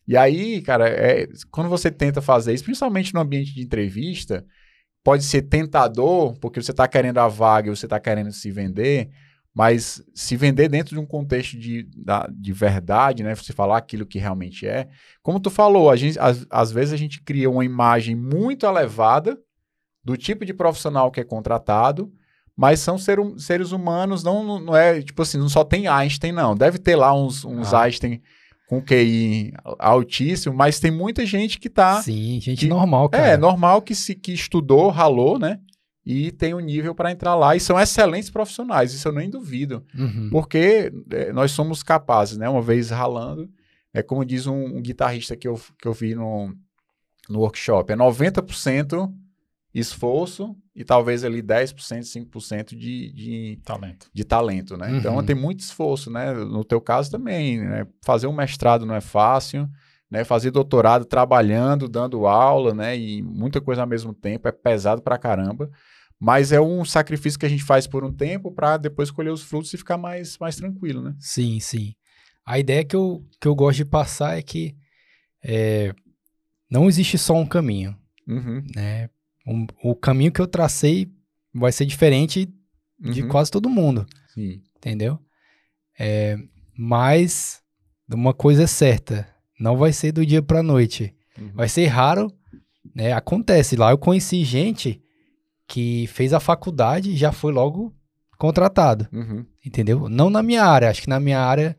E aí, cara, quando você tenta fazer isso, principalmente no ambiente de entrevista, pode ser tentador, porque você está querendo a vaga e você está querendo se vender, Mas se vender dentro de um contexto de verdade, né? Você falar aquilo que realmente é. Como tu falou, às vezes a gente cria uma imagem muito elevada do tipo de profissional que é contratado, mas são seres humanos, não é, tipo assim, não só tem Einstein, não. Deve ter lá uns Einstein com QI altíssimo, mas tem muita gente que tá... Sim, gente normal, cara. É, normal que estudou, ralou, né? E tem um nível para entrar lá, e são excelentes profissionais, isso eu nem duvido, porque nós somos capazes, né, uma vez ralando, como diz um guitarrista que eu vi no workshop, é 90% esforço e talvez ali 10%, 5% de talento, né, então tem muito esforço, né, no teu caso também, né, fazer um mestrado não é fácil, né, fazer doutorado trabalhando, dando aula, né, e muita coisa ao mesmo tempo, é pesado pra caramba, mas é um sacrifício que a gente faz por um tempo para depois colher os frutos e ficar mais tranquilo, né? Sim, sim. A ideia que eu gosto de passar é que não existe só um caminho, né? O caminho que eu tracei vai ser diferente de quase todo mundo, entendeu? Mas uma coisa é certa, não vai ser do dia pra noite. Vai ser raro, né? Acontece. Lá eu conheci gente que fez a faculdade e já foi logo contratado, entendeu? Não na minha área, acho que na minha área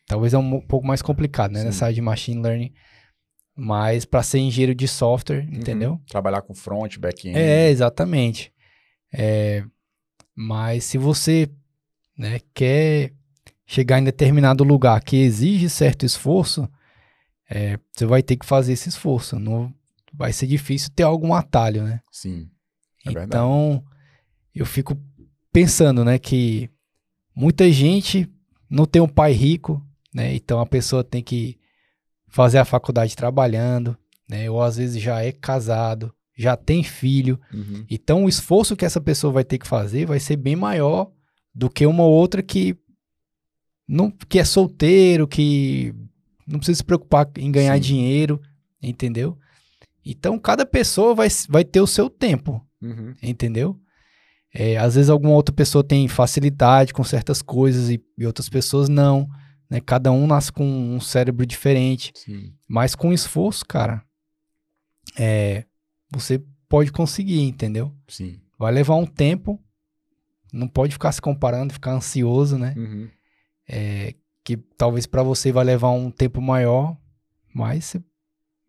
talvez é um pouco mais complicado, né? Nessa área de machine learning, mas para ser engenheiro de software, entendeu? Trabalhar com front, back-end. Exatamente. Mas se você, né, quer chegar em determinado lugar que exige certo esforço, você vai ter que fazer esse esforço. Não vai ser difícil ter algum atalho, né? Sim, então, eu fico pensando, né, que muita gente não tem um pai rico, né? Então a pessoa tem que fazer a faculdade trabalhando, né? Ou às vezes já é casado, já tem filho. Então o esforço que essa pessoa vai ter que fazer vai ser bem maior do que uma outra que é solteiro, que não precisa se preocupar em ganhar dinheiro, entendeu? Então, cada pessoa vai ter o seu tempo, entendeu? Às vezes, alguma outra pessoa tem facilidade com certas coisas e outras pessoas não, né? Cada um nasce com um cérebro diferente, mas com esforço, cara, você pode conseguir, entendeu? Sim. Vai levar um tempo, não pode ficar se comparando, ficar ansioso, né? Que talvez para você vai levar um tempo maior, mas você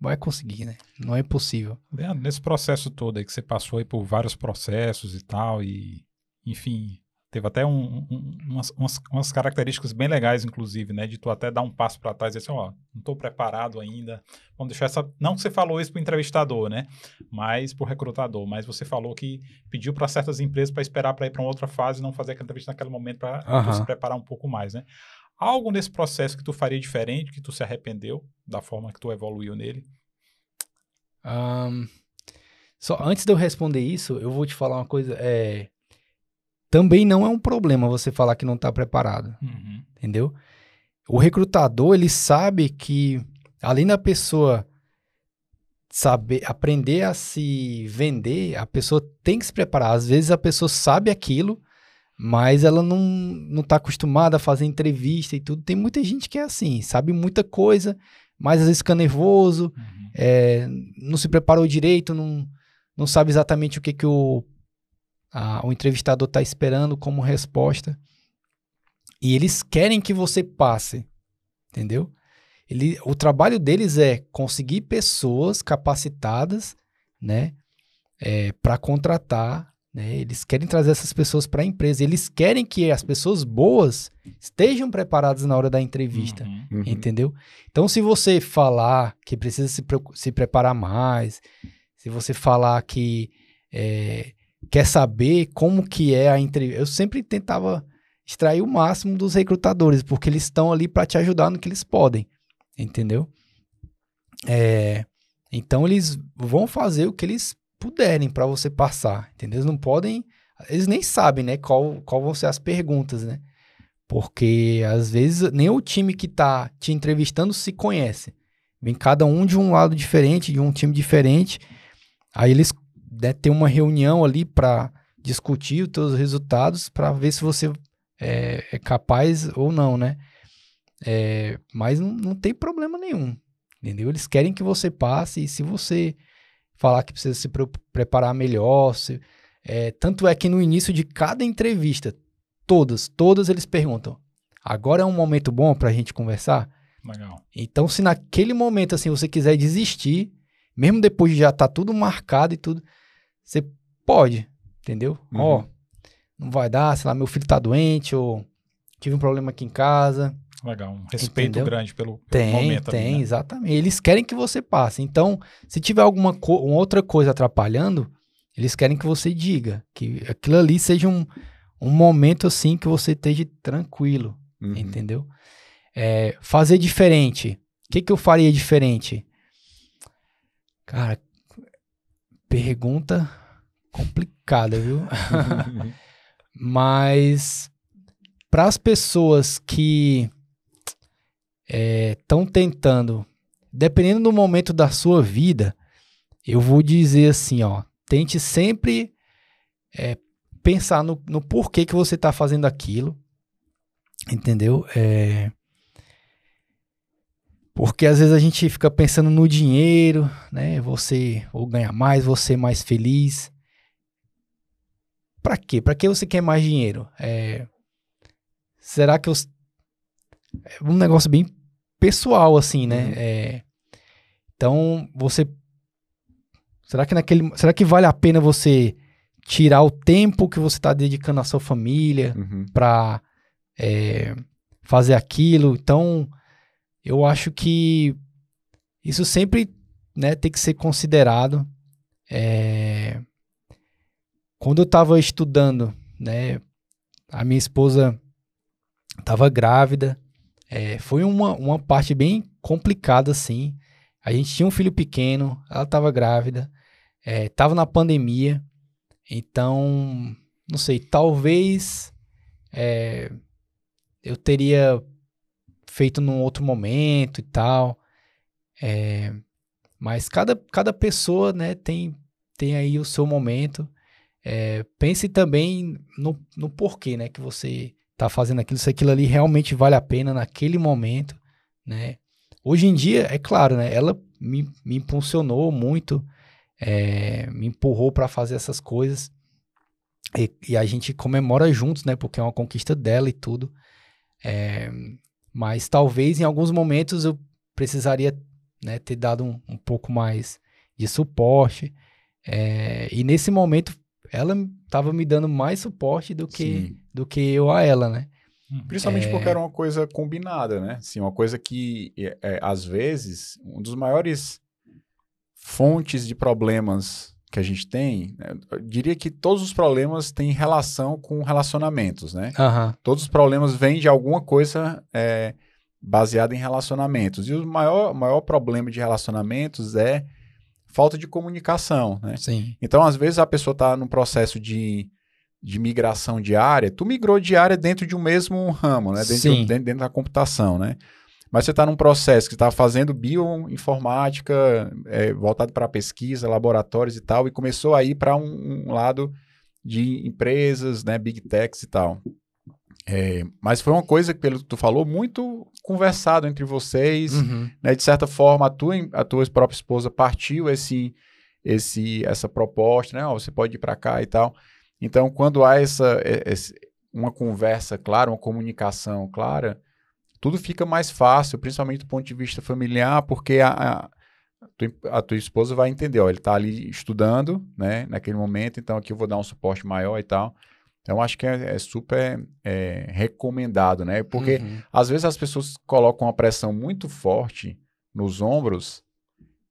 vai conseguir, né? Não é impossível. Leandro, nesse processo todo aí que você passou aí por vários processos e tal, e enfim, teve até umas características bem legais, inclusive, né? De tu até dar um passo para trás e dizer assim, ó, não tô preparado ainda. Vamos deixar essa... Não que você falou isso pro entrevistador, né? Mas pro recrutador. Mas você falou que pediu para certas empresas para esperar para ir para uma outra fase e não fazer aquela entrevista naquele momento para se preparar um pouco mais, né? Algo nesse processo que tu faria diferente, que tu se arrependeu da forma que tu evoluiu nele? Só antes de eu responder isso, eu vou te falar uma coisa. Também não é um problema você falar que não está preparado, entendeu? O recrutador, ele sabe que, além da pessoa saber, aprender a se vender, a pessoa tem que se preparar. Às vezes a pessoa sabe aquilo, mas ela não está acostumada a fazer entrevista e tudo. Tem muita gente que é assim, sabe muita coisa, mas às vezes fica nervoso, não se preparou direito, não sabe exatamente o que o entrevistador está esperando como resposta. E eles querem que você passe, entendeu? O trabalho deles é conseguir pessoas capacitadas, né, para contratar. Né? Eles querem trazer essas pessoas para a empresa. Eles querem que as pessoas boas estejam preparadas na hora da entrevista, entendeu? Então, se você falar que precisa se preparar mais, se você falar que quer saber como que é a entrevista, eu sempre tentava extrair o máximo dos recrutadores, porque eles estão ali para te ajudar no que eles podem, entendeu? Então, eles vão fazer o que eles puderem para você passar, entendeu? Eles não podem, eles nem sabem, né, qual vão ser as perguntas, né? Porque, às vezes, nem o time que tá te entrevistando se conhece. Vem cada um de um lado diferente, de um time diferente. Aí eles têm uma reunião ali para discutir os teus resultados para ver se você é capaz ou não, né? Mas não tem problema nenhum, entendeu? Eles querem que você passe, e se você falar que precisa se preparar melhor, tanto é que no início de cada entrevista, todas eles perguntam, agora é um momento bom pra gente conversar? Legal. Então, se naquele momento, assim, você quiser desistir, mesmo depois de já tá tudo marcado e tudo, você pode, entendeu? Ó, não vai dar, sei lá, meu filho tá doente, ou tive um problema aqui em casa. Legal, um respeito grande pelo Tem, momento ali, né? Exatamente. Eles querem que você passe. Então, se tiver alguma outra coisa atrapalhando, eles querem que você diga, que aquilo ali seja um momento, assim, que você esteja tranquilo, entendeu? Fazer diferente. O que eu faria diferente? Cara, pergunta complicada, viu? Mas para as pessoas que estão tentando, dependendo do momento da sua vida, eu vou dizer assim, ó, tente sempre pensar no porquê que você está fazendo aquilo, entendeu? Porque às vezes a gente fica pensando no dinheiro, né? Você ou ganhar mais, você mais feliz. Pra quê? Pra que você quer mais dinheiro? Será que é um negócio bem pessoal, assim, né? Então, será que vale a pena você tirar o tempo que você está dedicando à sua família pra fazer aquilo? Então, eu acho que isso sempre, né, tem que ser considerado. Quando eu estava estudando, né, a minha esposa estava grávida. Foi uma parte bem complicada, assim. A gente tinha um filho pequeno, ela estava grávida, estava na pandemia. Então, não sei, talvez eu teria feito num outro momento e tal. Mas cada pessoa, né, tem aí o seu momento. Pense também no porquê, né, que você tá fazendo aquilo, se aquilo ali realmente vale a pena naquele momento, né? Hoje em dia, é claro, né, ela me impulsionou muito, me empurrou para fazer essas coisas, e a gente comemora juntos, né, porque é uma conquista dela e tudo. Mas talvez em alguns momentos eu precisaria, né, ter dado um pouco mais de suporte, e nesse momento ela estava me dando mais suporte do que eu a ela, né? Principalmente porque era uma coisa combinada, né? Assim, uma coisa que, às vezes, um dos maiores fontes de problemas que a gente tem, né? Eu diria que todos os problemas têm relação com relacionamentos, né? Todos os problemas vêm de alguma coisa baseada em relacionamentos. E o maior problema de relacionamentos é falta de comunicação, né? Sim. Então, às vezes, a pessoa está num processo de migração de área. Tu migrou de área dentro de um mesmo ramo, né? Dentro da computação, né? Mas você está num processo que está fazendo bioinformática, voltado para pesquisa, laboratórios e tal, e começou a ir para um lado de empresas, né? Big techs e tal. Mas foi uma coisa, pelo que tu falou, muito conversado entre vocês, né? De certa forma, a tua própria esposa partiu essa proposta, né? Você pode ir para cá e tal. Então, quando há uma conversa clara, uma comunicação clara, tudo fica mais fácil, principalmente do ponto de vista familiar, porque a tua esposa vai entender, ele está ali estudando, né? Naquele momento, então aqui eu vou dar um suporte maior e tal. Então, acho que é super recomendado, né? Porque, às vezes, as pessoas colocam uma pressão muito forte nos ombros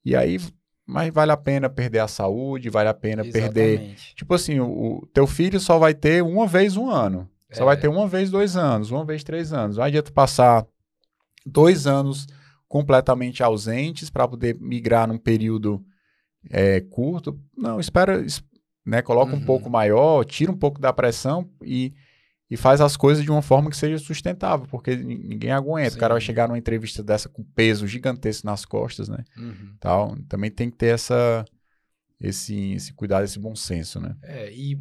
e aí, mas vale a pena perder a saúde, vale a pena perder... Tipo assim, o teu filho só vai ter uma vez um ano. Só vai ter uma vez 2 anos, uma vez 3 anos. Não adianta passar 2 anos completamente ausentes para poder migrar num período curto. Não, espera... Né, coloca um pouco maior, tira um pouco da pressão e faz as coisas de uma forma que seja sustentável, porque ninguém aguenta. Sim. O cara vai chegar numa entrevista dessa com peso gigantesco nas costas, né? Tal. Também tem que ter esse cuidado, esse bom senso, né? E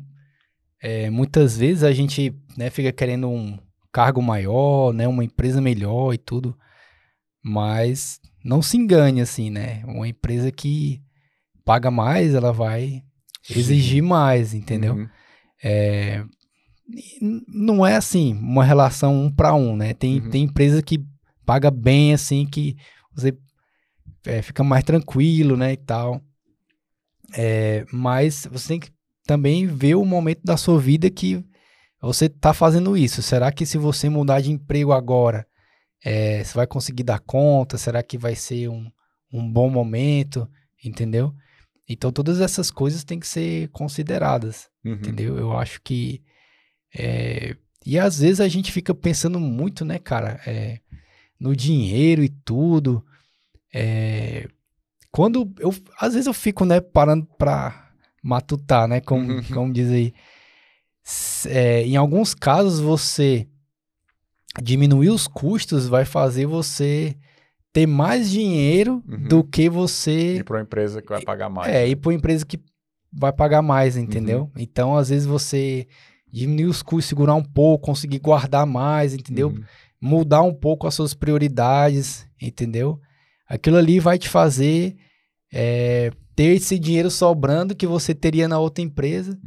muitas vezes a gente, né, fica querendo um cargo maior, né, uma empresa melhor e tudo, mas não se engane, assim, né? Uma empresa que paga mais, ela vai exigir mais, entendeu? Uhum. Não é assim, uma relação 1 para 1, né? Tem empresa que paga bem, assim, que você fica mais tranquilo, né, e tal. Mas você tem que também ver o momento da sua vida que você tá fazendo isso. Será que se você mudar de emprego agora, você vai conseguir dar conta? Será que vai ser um bom momento? Entendeu? Então, todas essas coisas têm que ser consideradas, entendeu? Eu acho que... E às vezes a gente fica pensando muito, né, cara, no dinheiro e tudo. Às vezes eu fico, né, parando pra matutar, né, como diz aí. Em alguns casos, você diminuir os custos vai fazer você ter mais dinheiro do que você... Ir para uma empresa que vai pagar mais. Ir para uma empresa que vai pagar mais, entendeu? Então, às vezes, você diminuir os custos, segurar um pouco, conseguir guardar mais, entendeu? Mudar um pouco as suas prioridades, entendeu? Aquilo ali vai te fazer ter esse dinheiro sobrando que você teria na outra empresa,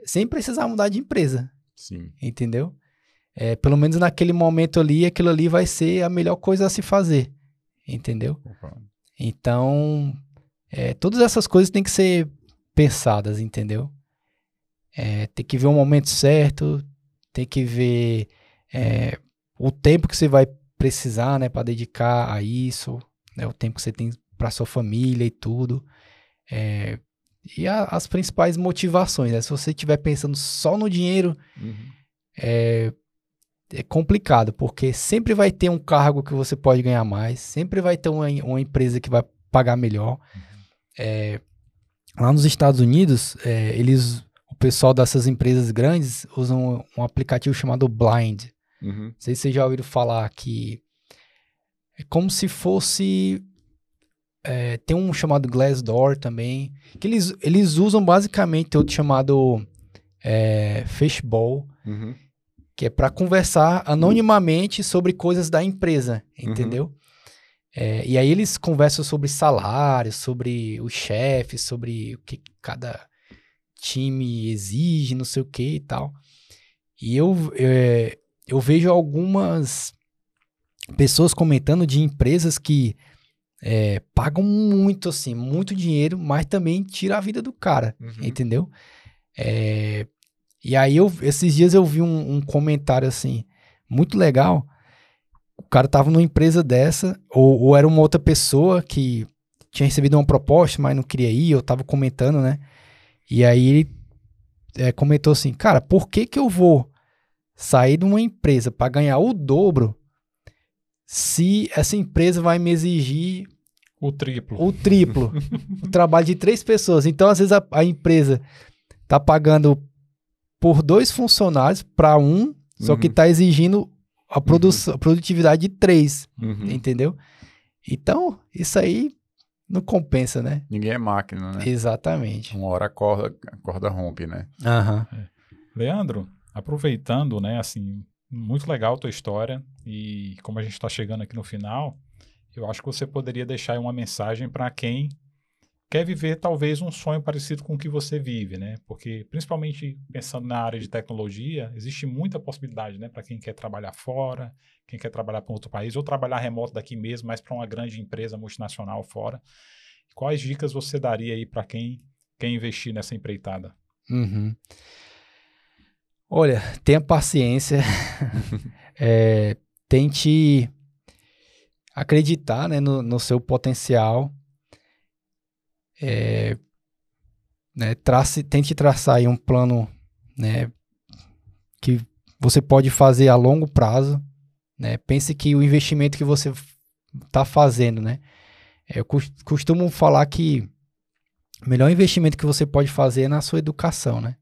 sem precisar mudar de empresa. Sim. Entendeu? Pelo menos naquele momento ali, aquilo ali vai ser a melhor coisa a se fazer. Entendeu? Então, todas essas coisas têm que ser pensadas, entendeu? Tem que ver o momento certo, tem que ver o tempo que você vai precisar, né, para dedicar a isso, né, o tempo que você tem para sua família e tudo. E as principais motivações, né? Se você estiver pensando só no dinheiro, é complicado, porque sempre vai ter um cargo que você pode ganhar mais, sempre vai ter uma empresa que vai pagar melhor. Lá nos Estados Unidos, o pessoal dessas empresas grandes usam um aplicativo chamado Blind. Não sei se vocês já ouviram falar que é como se fosse... tem um chamado Glassdoor também, que eles usam basicamente outro chamado Fishbowl, que é para conversar anonimamente sobre coisas da empresa, entendeu? E aí eles conversam sobre salário, sobre os chefes, sobre o que cada time exige, não sei o que e tal. E eu vejo algumas pessoas comentando de empresas que pagam muito, assim, muito dinheiro, mas também tira a vida do cara, entendeu? E aí, esses dias eu vi um comentário, assim, muito legal. O cara tava numa empresa dessa, ou era uma outra pessoa que tinha recebido uma proposta, mas não queria ir, eu tava comentando, né? E aí ele comentou assim, cara, por que eu vou sair de uma empresa para ganhar o dobro se essa empresa vai me exigir o triplo, o trabalho de 3 pessoas? Então, às vezes, a empresa tá pagando por 2 funcionários para 1, só que tá exigindo a produtividade de 3, entendeu? Então, isso aí não compensa, né? Ninguém é máquina, né? Exatamente. Uma hora a corda rompe, né? Leandro, aproveitando, né, assim, muito legal a tua história, e como a gente está chegando aqui no final, eu acho que você poderia deixar aí uma mensagem para quem quer viver talvez um sonho parecido com o que você vive, né? Porque, principalmente pensando na área de tecnologia, existe muita possibilidade, né? Para quem quer trabalhar fora, quem quer trabalhar para outro país, ou trabalhar remoto daqui mesmo, mas para uma grande empresa multinacional fora. Quais dicas você daria aí para quem quer investir nessa empreitada? Olha, tenha paciência, tente acreditar, né, no seu potencial, né, tente traçar aí um plano, né, que você pode fazer a longo prazo, né, pense que o investimento que você está fazendo, né, eu costumo falar que o melhor investimento que você pode fazer é na sua educação, né,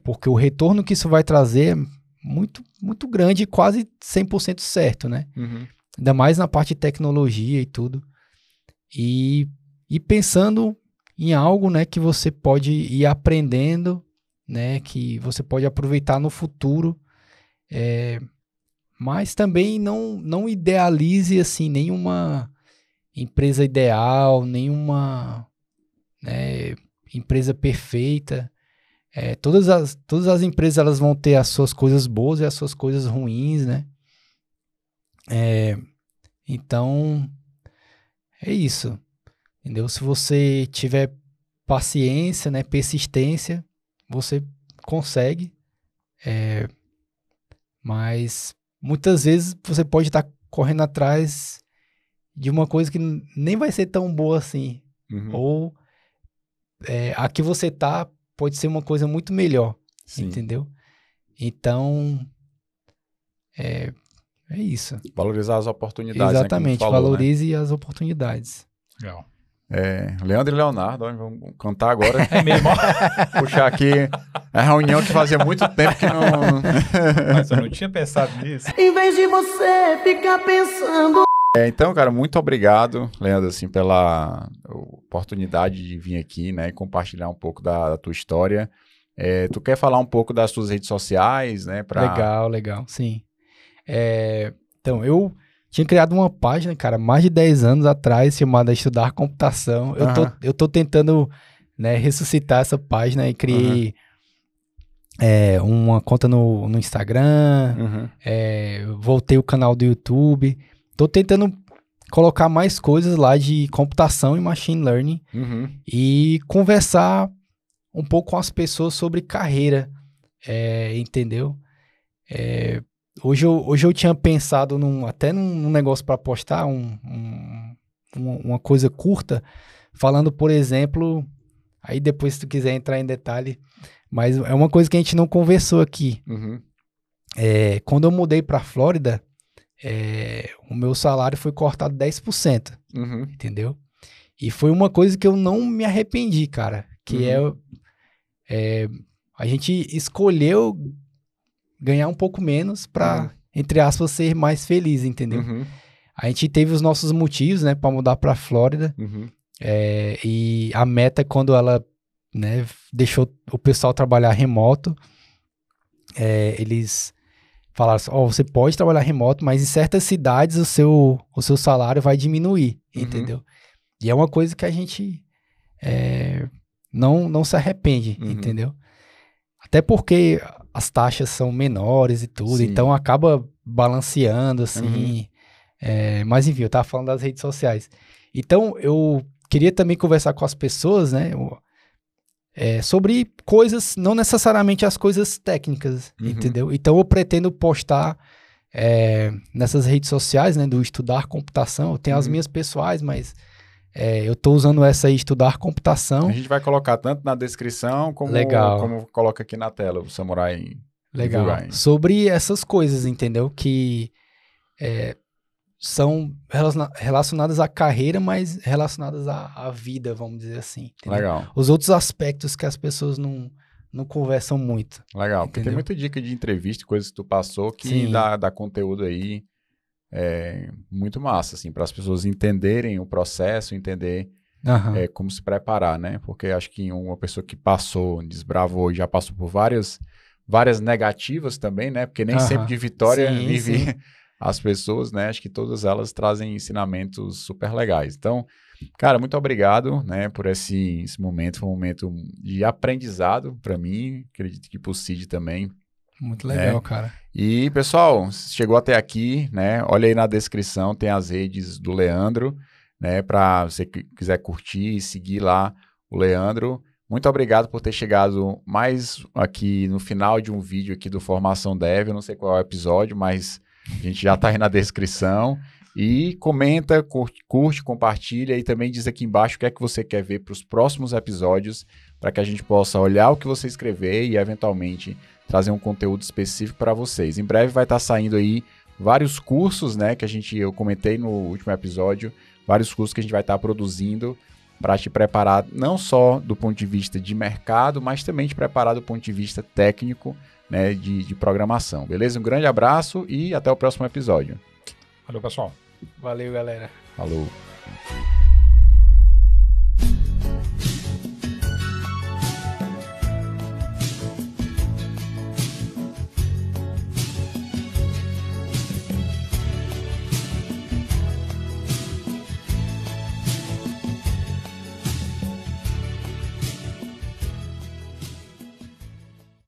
porque o retorno que isso vai trazer é muito, muito grande e quase 100% certo, né, ainda mais na parte de tecnologia e tudo, e pensando em algo, né, que você pode ir aprendendo, né, que você pode aproveitar no futuro, mas também não idealize assim nenhuma empresa ideal, nenhuma, né, empresa perfeita. Todas as empresas elas vão ter as suas coisas boas e as suas coisas ruins, né? Então é isso, entendeu? Se você tiver paciência, né, persistência, você consegue, mas muitas vezes você pode estar correndo atrás de uma coisa que nem vai ser tão boa assim, ou a que você tá pode ser uma coisa muito melhor, sim, entendeu? Então, é isso. Valorizar as oportunidades. Exatamente, né, valorize, né, as oportunidades. Legal. Leandro e Leonardo, vamos cantar agora. É mesmo? Puxar aqui a reunião que fazia muito tempo que não... Mas eu não tinha pensado nisso. Em vez de você ficar pensando... Então, cara, muito obrigado, Leandro, assim, pela oportunidade de vir aqui, né, e compartilhar um pouco da tua história. Tu quer falar um pouco das tuas redes sociais, né? Legal, sim. Então, eu tinha criado uma página, cara, mais de 10 anos atrás, chamada Estudar Computação. Eu tô tentando, né, ressuscitar essa página e criei uma conta no Instagram, voltei o canal do YouTube. Tô tentando colocar mais coisas lá de computação e machine learning e conversar um pouco com as pessoas sobre carreira, entendeu? Hoje eu tinha pensado até num negócio para postar, uma coisa curta, falando, por exemplo, aí depois se tu quiser entrar em detalhe, mas é uma coisa que a gente não conversou aqui. Quando eu mudei para a Flórida, o meu salário foi cortado 10%, entendeu? E foi uma coisa que eu não me arrependi, cara, que a gente escolheu ganhar um pouco menos para, entre aspas, ser mais feliz, entendeu? A gente teve os nossos motivos, né, para mudar para a Flórida, e a meta, quando ela, né, deixou o pessoal trabalhar remoto, eles falaram assim, você pode trabalhar remoto, mas em certas cidades o seu salário vai diminuir, entendeu? E é uma coisa que a gente não se arrepende, entendeu? Até porque as taxas são menores e tudo, sim, então acaba balanceando, assim. Mas enfim, eu tava falando das redes sociais. Então, eu queria também conversar com as pessoas, né, sobre coisas, não necessariamente as coisas técnicas, entendeu? Então, eu pretendo postar nessas redes sociais, né, do Estudar Computação. Eu tenho as minhas pessoais, mas eu tô usando essa aí, Estudar Computação. A gente vai colocar tanto na descrição, como coloca aqui na tela, o Samurai. Legal. Sobre essas coisas, entendeu? Que são relacionadas à carreira, mas relacionadas à vida, vamos dizer assim. Entendeu? Legal. Os outros aspectos que as pessoas não conversam muito. Legal, porque tem muita dica de entrevista, coisas que tu passou, que dá conteúdo aí muito massa, assim, para as pessoas entenderem o processo, entender como se preparar, né? Porque acho que uma pessoa que passou, desbravou e já passou por várias negativas também, né? Porque nem sempre de vitória vive as pessoas, né? Acho que todas elas trazem ensinamentos super legais. Então, cara, muito obrigado, né, por esse momento. Foi um momento de aprendizado para mim, acredito que pro Cid também. Muito legal, cara. E, pessoal, chegou até aqui, né? Olha aí na descrição, tem as redes do Leandro, né? Para você que quiser curtir e seguir lá o Leandro. Muito obrigado por ter chegado mais aqui no final de um vídeo aqui do Formação Dev. Eu não sei qual é o episódio, mas a gente já está aí na descrição. E comenta, curte, compartilha e também diz aqui embaixo o que é que você quer ver para os próximos episódios, para que a gente possa olhar o que você escrever e eventualmente trazer um conteúdo específico para vocês. Em breve vai estar saindo aí vários cursos, né, que eu comentei no último episódio, vários cursos que a gente vai estar produzindo para te preparar não só do ponto de vista de mercado, mas também te preparar do ponto de vista técnico, né, de programação. Beleza? Um grande abraço e até o próximo episódio. Valeu, pessoal. Valeu, galera. Falou.